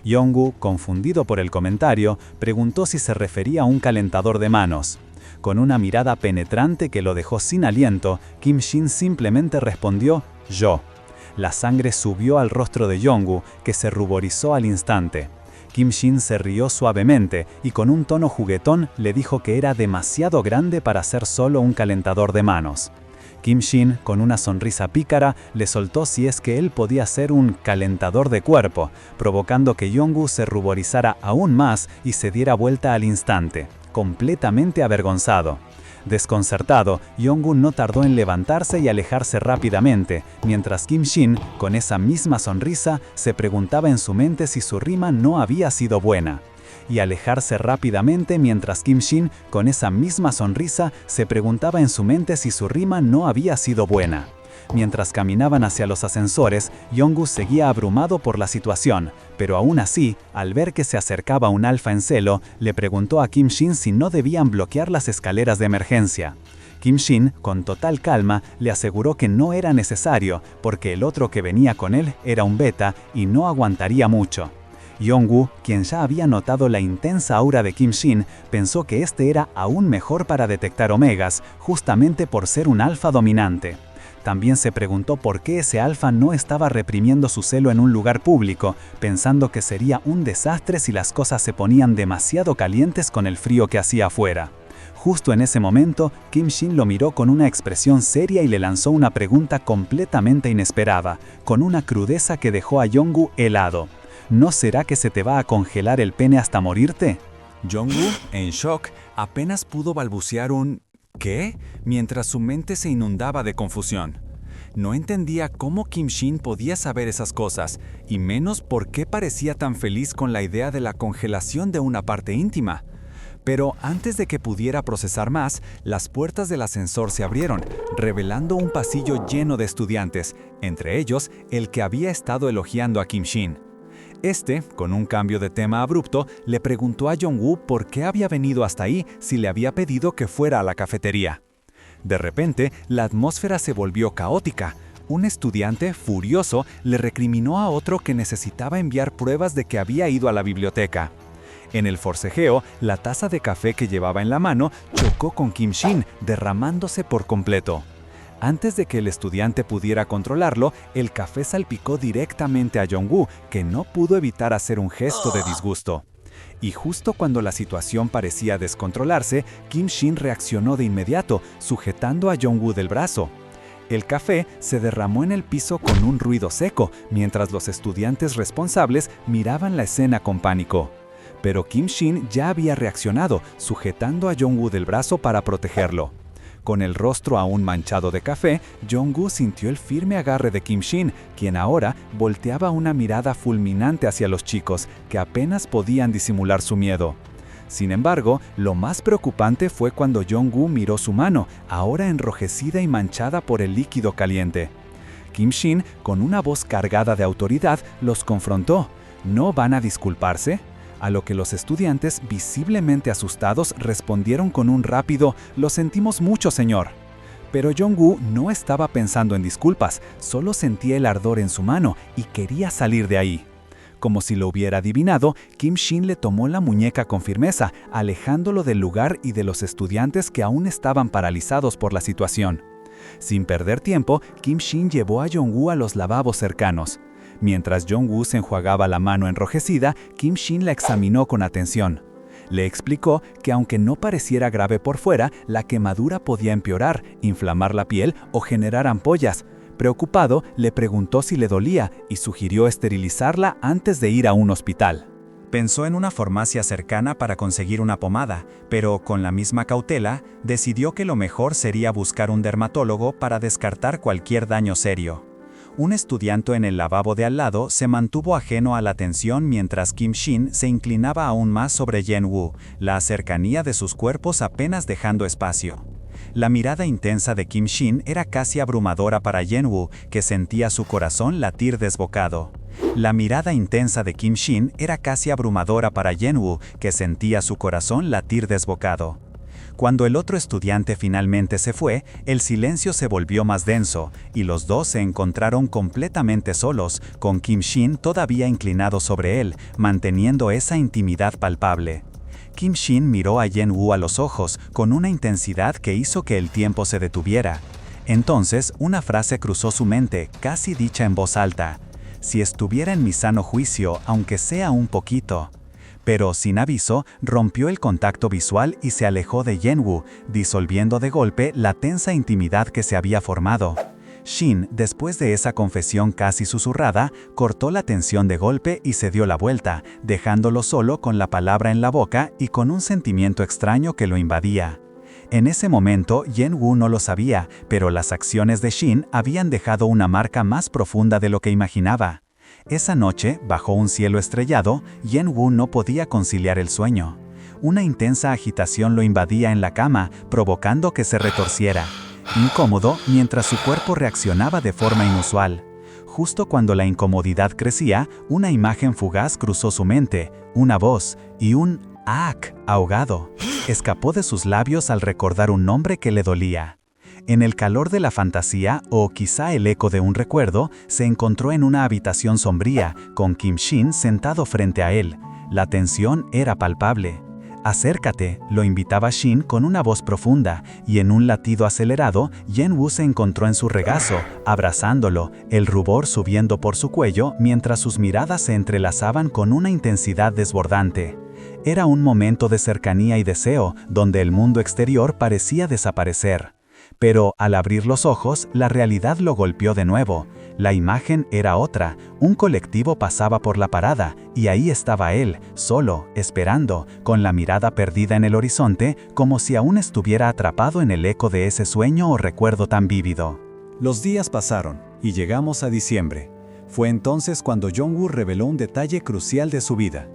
Jong-woo, confundido por el comentario, preguntó si se refería a un calentador de manos. Con una mirada penetrante que lo dejó sin aliento, Kim Shin simplemente respondió: «Yo». La sangre subió al rostro de Jong-woo, que se ruborizó al instante. Kim Shin se rió suavemente y con un tono juguetón le dijo que era demasiado grande para ser solo un calentador de manos. Kim Shin, con una sonrisa pícara, le soltó si es que él podía ser un calentador de cuerpo, provocando que Jong-woo se ruborizara aún más y se diera vuelta al instante, completamente avergonzado. Desconcertado, Jong-woo no tardó en levantarse y alejarse rápidamente, mientras Kim Shin, con esa misma sonrisa, se preguntaba en su mente si su rima no había sido buena. Y alejarse rápidamente mientras Kim Shin, con esa misma sonrisa, se preguntaba en su mente si su rima no había sido buena. Mientras caminaban hacia los ascensores, Jong-woo seguía abrumado por la situación, pero aún así, al ver que se acercaba un alfa en celo, le preguntó a Kim Shin si no debían bloquear las escaleras de emergencia. Kim Shin, con total calma, le aseguró que no era necesario, porque el otro que venía con él era un beta y no aguantaría mucho. Jong-woo, quien ya había notado la intensa aura de Kim Shin, pensó que este era aún mejor para detectar omegas, justamente por ser un alfa dominante. También se preguntó por qué ese alfa no estaba reprimiendo su celo en un lugar público, pensando que sería un desastre si las cosas se ponían demasiado calientes con el frío que hacía afuera. Justo en ese momento, Kim Shin lo miró con una expresión seria y le lanzó una pregunta completamente inesperada, con una crudeza que dejó a Jong-woo helado. ¿No será que se te va a congelar el pene hasta morirte? Jong-woo, en shock, apenas pudo balbucear un ¿qué? Mientras su mente se inundaba de confusión. No entendía cómo Kim Shin podía saber esas cosas, y menos por qué parecía tan feliz con la idea de la congelación de una parte íntima. Pero antes de que pudiera procesar más, las puertas del ascensor se abrieron, revelando un pasillo lleno de estudiantes, entre ellos el que había estado elogiando a Kim Shin. Este, con un cambio de tema abrupto, le preguntó a Jong-woo por qué había venido hasta ahí si le había pedido que fuera a la cafetería. De repente, la atmósfera se volvió caótica. Un estudiante, furioso, le recriminó a otro que necesitaba enviar pruebas de que había ido a la biblioteca. En el forcejeo, la taza de café que llevaba en la mano chocó con Kim Shin, derramándose por completo. Antes de que el estudiante pudiera controlarlo, el café salpicó directamente a Jong-woo, que no pudo evitar hacer un gesto de disgusto. Y justo cuando la situación parecía descontrolarse, Kim Shin reaccionó de inmediato, sujetando a Jong-woo del brazo. El café se derramó en el piso con un ruido seco, mientras los estudiantes responsables miraban la escena con pánico. Pero Kim Shin ya había reaccionado, sujetando a Jong-woo del brazo para protegerlo. Con el rostro aún manchado de café, Jong-woo sintió el firme agarre de Kim Shin, quien ahora volteaba una mirada fulminante hacia los chicos, que apenas podían disimular su miedo. Sin embargo, lo más preocupante fue cuando Jong-woo miró su mano, ahora enrojecida y manchada por el líquido caliente. Kim Shin, con una voz cargada de autoridad, los confrontó. ¿No van a disculparse? A lo que los estudiantes, visiblemente asustados, respondieron con un rápido «Lo sentimos mucho, señor». Pero Jong-woo no estaba pensando en disculpas, solo sentía el ardor en su mano y quería salir de ahí. Como si lo hubiera adivinado, Kim Shin le tomó la muñeca con firmeza, alejándolo del lugar y de los estudiantes que aún estaban paralizados por la situación. Sin perder tiempo, Kim Shin llevó a Jong-woo a los lavabos cercanos. Mientras Jong-woo se enjuagaba la mano enrojecida, Kim Shin la examinó con atención. Le explicó que aunque no pareciera grave por fuera, la quemadura podía empeorar, inflamar la piel o generar ampollas. Preocupado, le preguntó si le dolía y sugirió esterilizarla antes de ir a un hospital. Pensó en una farmacia cercana para conseguir una pomada, pero con la misma cautela, decidió que lo mejor sería buscar un dermatólogo para descartar cualquier daño serio. Un estudiante en el lavabo de al lado se mantuvo ajeno a la atención mientras Kim Shin se inclinaba aún más sobre Yen-woo, la cercanía de sus cuerpos apenas dejando espacio. La mirada intensa de Kim Shin era casi abrumadora para Yen-woo, que sentía su corazón latir desbocado. La mirada intensa de Kim Shin era casi abrumadora para Yen-woo, que sentía su corazón latir desbocado. Cuando el otro estudiante finalmente se fue, el silencio se volvió más denso, y los dos se encontraron completamente solos, con Kim Shin todavía inclinado sobre él, manteniendo esa intimidad palpable. Kim Shin miró a Yen-woo a los ojos con una intensidad que hizo que el tiempo se detuviera. Entonces, una frase cruzó su mente, casi dicha en voz alta: «Si estuviera en mi sano juicio, aunque sea un poquito». Pero, sin aviso, rompió el contacto visual y se alejó de Yen-woo, disolviendo de golpe la tensa intimidad que se había formado. Shin, después de esa confesión casi susurrada, cortó la tensión de golpe y se dio la vuelta, dejándolo solo con la palabra en la boca y con un sentimiento extraño que lo invadía. En ese momento, Yen-woo no lo sabía, pero las acciones de Shin habían dejado una marca más profunda de lo que imaginaba. Esa noche, bajo un cielo estrellado, Yen-woo no podía conciliar el sueño. Una intensa agitación lo invadía en la cama, provocando que se retorciera. Incómodo, mientras su cuerpo reaccionaba de forma inusual. Justo cuando la incomodidad crecía, una imagen fugaz cruzó su mente, una voz y un «aak» ahogado. Escapó de sus labios al recordar un nombre que le dolía. En el calor de la fantasía, o quizá el eco de un recuerdo, se encontró en una habitación sombría, con Kim Shin sentado frente a él. La tensión era palpable. «Acércate», lo invitaba Shin con una voz profunda, y en un latido acelerado, Yen-woo se encontró en su regazo, abrazándolo, el rubor subiendo por su cuello mientras sus miradas se entrelazaban con una intensidad desbordante. Era un momento de cercanía y deseo, donde el mundo exterior parecía desaparecer. Pero, al abrir los ojos, la realidad lo golpeó de nuevo. La imagen era otra, un colectivo pasaba por la parada, y ahí estaba él, solo, esperando, con la mirada perdida en el horizonte, como si aún estuviera atrapado en el eco de ese sueño o recuerdo tan vívido. Los días pasaron, y llegamos a diciembre. Fue entonces cuando Jong-woo reveló un detalle crucial de su vida.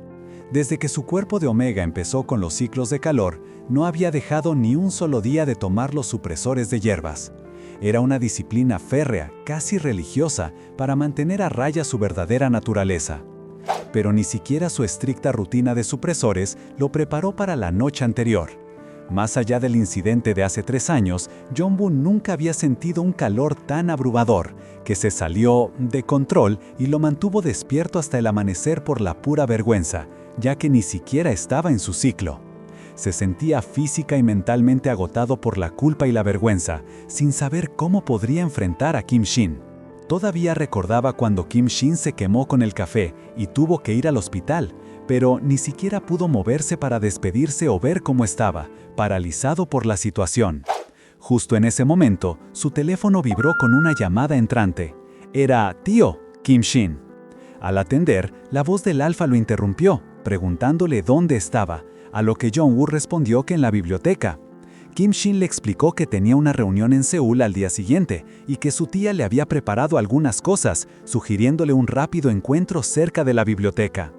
Desde que su cuerpo de Omega empezó con los ciclos de calor, no había dejado ni un solo día de tomar los supresores de hierbas. Era una disciplina férrea, casi religiosa, para mantener a raya su verdadera naturaleza. Pero ni siquiera su estricta rutina de supresores lo preparó para la noche anterior. Más allá del incidente de hace 3 años, Jong-woo nunca había sentido un calor tan abrumador, que se salió de control y lo mantuvo despierto hasta el amanecer por la pura vergüenza, ya que ni siquiera estaba en su ciclo. Se sentía física y mentalmente agotado por la culpa y la vergüenza, sin saber cómo podría enfrentar a Kim Shin. Todavía recordaba cuando Kim Shin se quemó con el café y tuvo que ir al hospital, pero ni siquiera pudo moverse para despedirse o ver cómo estaba, paralizado por la situación. Justo en ese momento, su teléfono vibró con una llamada entrante. Era «Tío, Kim Shin». Al atender, la voz del alfa lo interrumpió, preguntándole dónde estaba, a lo que Jong-woo respondió que en la biblioteca. Kim Shin le explicó que tenía una reunión en Seúl al día siguiente y que su tía le había preparado algunas cosas, sugiriéndole un rápido encuentro cerca de la biblioteca.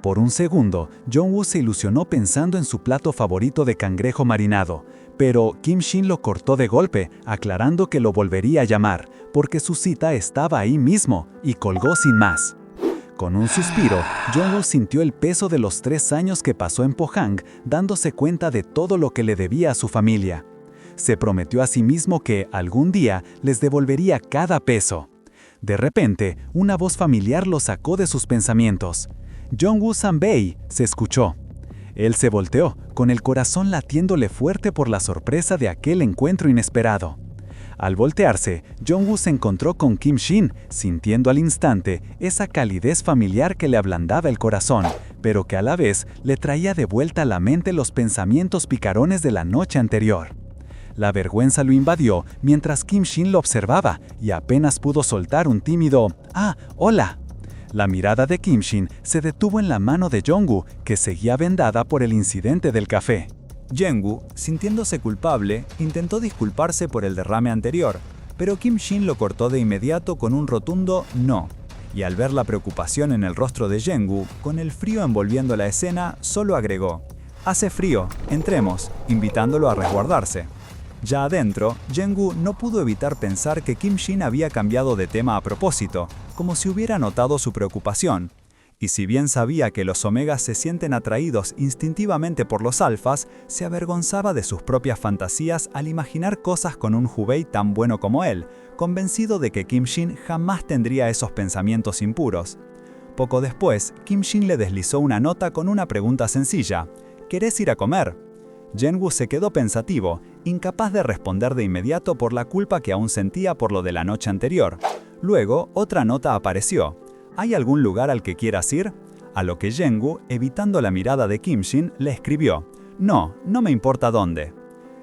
Por un segundo, Jong-woo se ilusionó pensando en su plato favorito de cangrejo marinado, pero Kim Shin lo cortó de golpe, aclarando que lo volvería a llamar, porque su cita estaba ahí mismo, y colgó sin más. Con un suspiro, Jong-woo sintió el peso de los 3 años que pasó en Pohang, dándose cuenta de todo lo que le debía a su familia. Se prometió a sí mismo que, algún día, les devolvería cada peso. De repente, una voz familiar lo sacó de sus pensamientos. «Jong-woo Sanbei», se escuchó. Él se volteó, con el corazón latiéndole fuerte por la sorpresa de aquel encuentro inesperado. Al voltearse, Jong-woo se encontró con Kim Shin, sintiendo al instante esa calidez familiar que le ablandaba el corazón, pero que a la vez le traía de vuelta a la mente los pensamientos picarones de la noche anterior. La vergüenza lo invadió mientras Kim Shin lo observaba y apenas pudo soltar un tímido «Ah, hola». La mirada de Kim Shin se detuvo en la mano de Jong-woo, que seguía vendada por el incidente del café. Jong-woo, sintiéndose culpable, intentó disculparse por el derrame anterior, pero Kim Shin lo cortó de inmediato con un rotundo no. Y al ver la preocupación en el rostro de Jong-woo, con el frío envolviendo la escena, solo agregó: «Hace frío, entremos», invitándolo a resguardarse. Ya adentro, Jong-woo no pudo evitar pensar que Kim Shin había cambiado de tema a propósito, como si hubiera notado su preocupación. Y si bien sabía que los omegas se sienten atraídos instintivamente por los alfas, se avergonzaba de sus propias fantasías al imaginar cosas con un Hubei tan bueno como él, convencido de que Kim Shin jamás tendría esos pensamientos impuros. Poco después, Kim Shin le deslizó una nota con una pregunta sencilla: ¿querés ir a comer? Jong-woo se quedó pensativo, incapaz de responder de inmediato por la culpa que aún sentía por lo de la noche anterior. Luego, otra nota apareció: ¿hay algún lugar al que quieras ir? A lo que Jong-woo, evitando la mirada de Kim Shin, le escribió: no me importa dónde.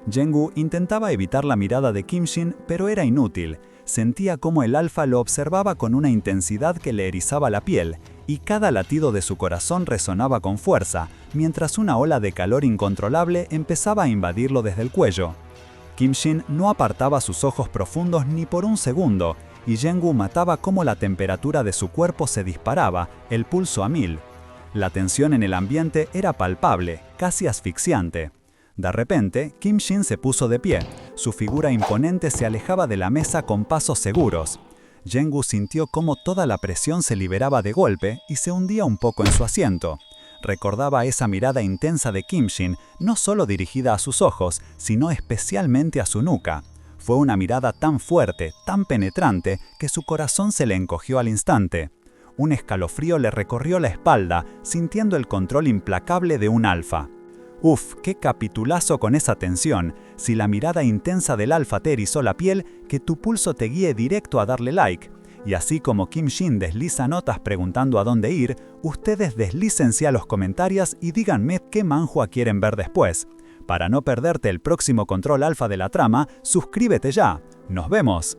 Jong-woo intentaba evitar la mirada de Kim Shin, pero era inútil. Sentía cómo el alfa lo observaba con una intensidad que le erizaba la piel, y cada latido de su corazón resonaba con fuerza, mientras una ola de calor incontrolable empezaba a invadirlo desde el cuello. Kim Shin no apartaba sus ojos profundos ni por un segundo, y Jong-woo mataba cómo la temperatura de su cuerpo se disparaba, el pulso a 1000. La tensión en el ambiente era palpable, casi asfixiante. De repente, Kim Shin se puso de pie. Su figura imponente se alejaba de la mesa con pasos seguros. Jong-woo sintió cómo toda la presión se liberaba de golpe y se hundía un poco en su asiento. Recordaba esa mirada intensa de Kim Shin, no solo dirigida a sus ojos, sino especialmente a su nuca. Fue una mirada tan fuerte, tan penetrante, que su corazón se le encogió al instante. Un escalofrío le recorrió la espalda, sintiendo el control implacable de un alfa. Uf, qué capitulazo con esa tensión. Si la mirada intensa del alfa te erizó la piel, que tu pulso te guíe directo a darle like. Y así como Kim Shin desliza notas preguntando a dónde ir, ustedes deslícense a los comentarios y díganme qué manhua quieren ver después. Para no perderte el próximo control alfa de la trama, suscríbete ya. ¡Nos vemos!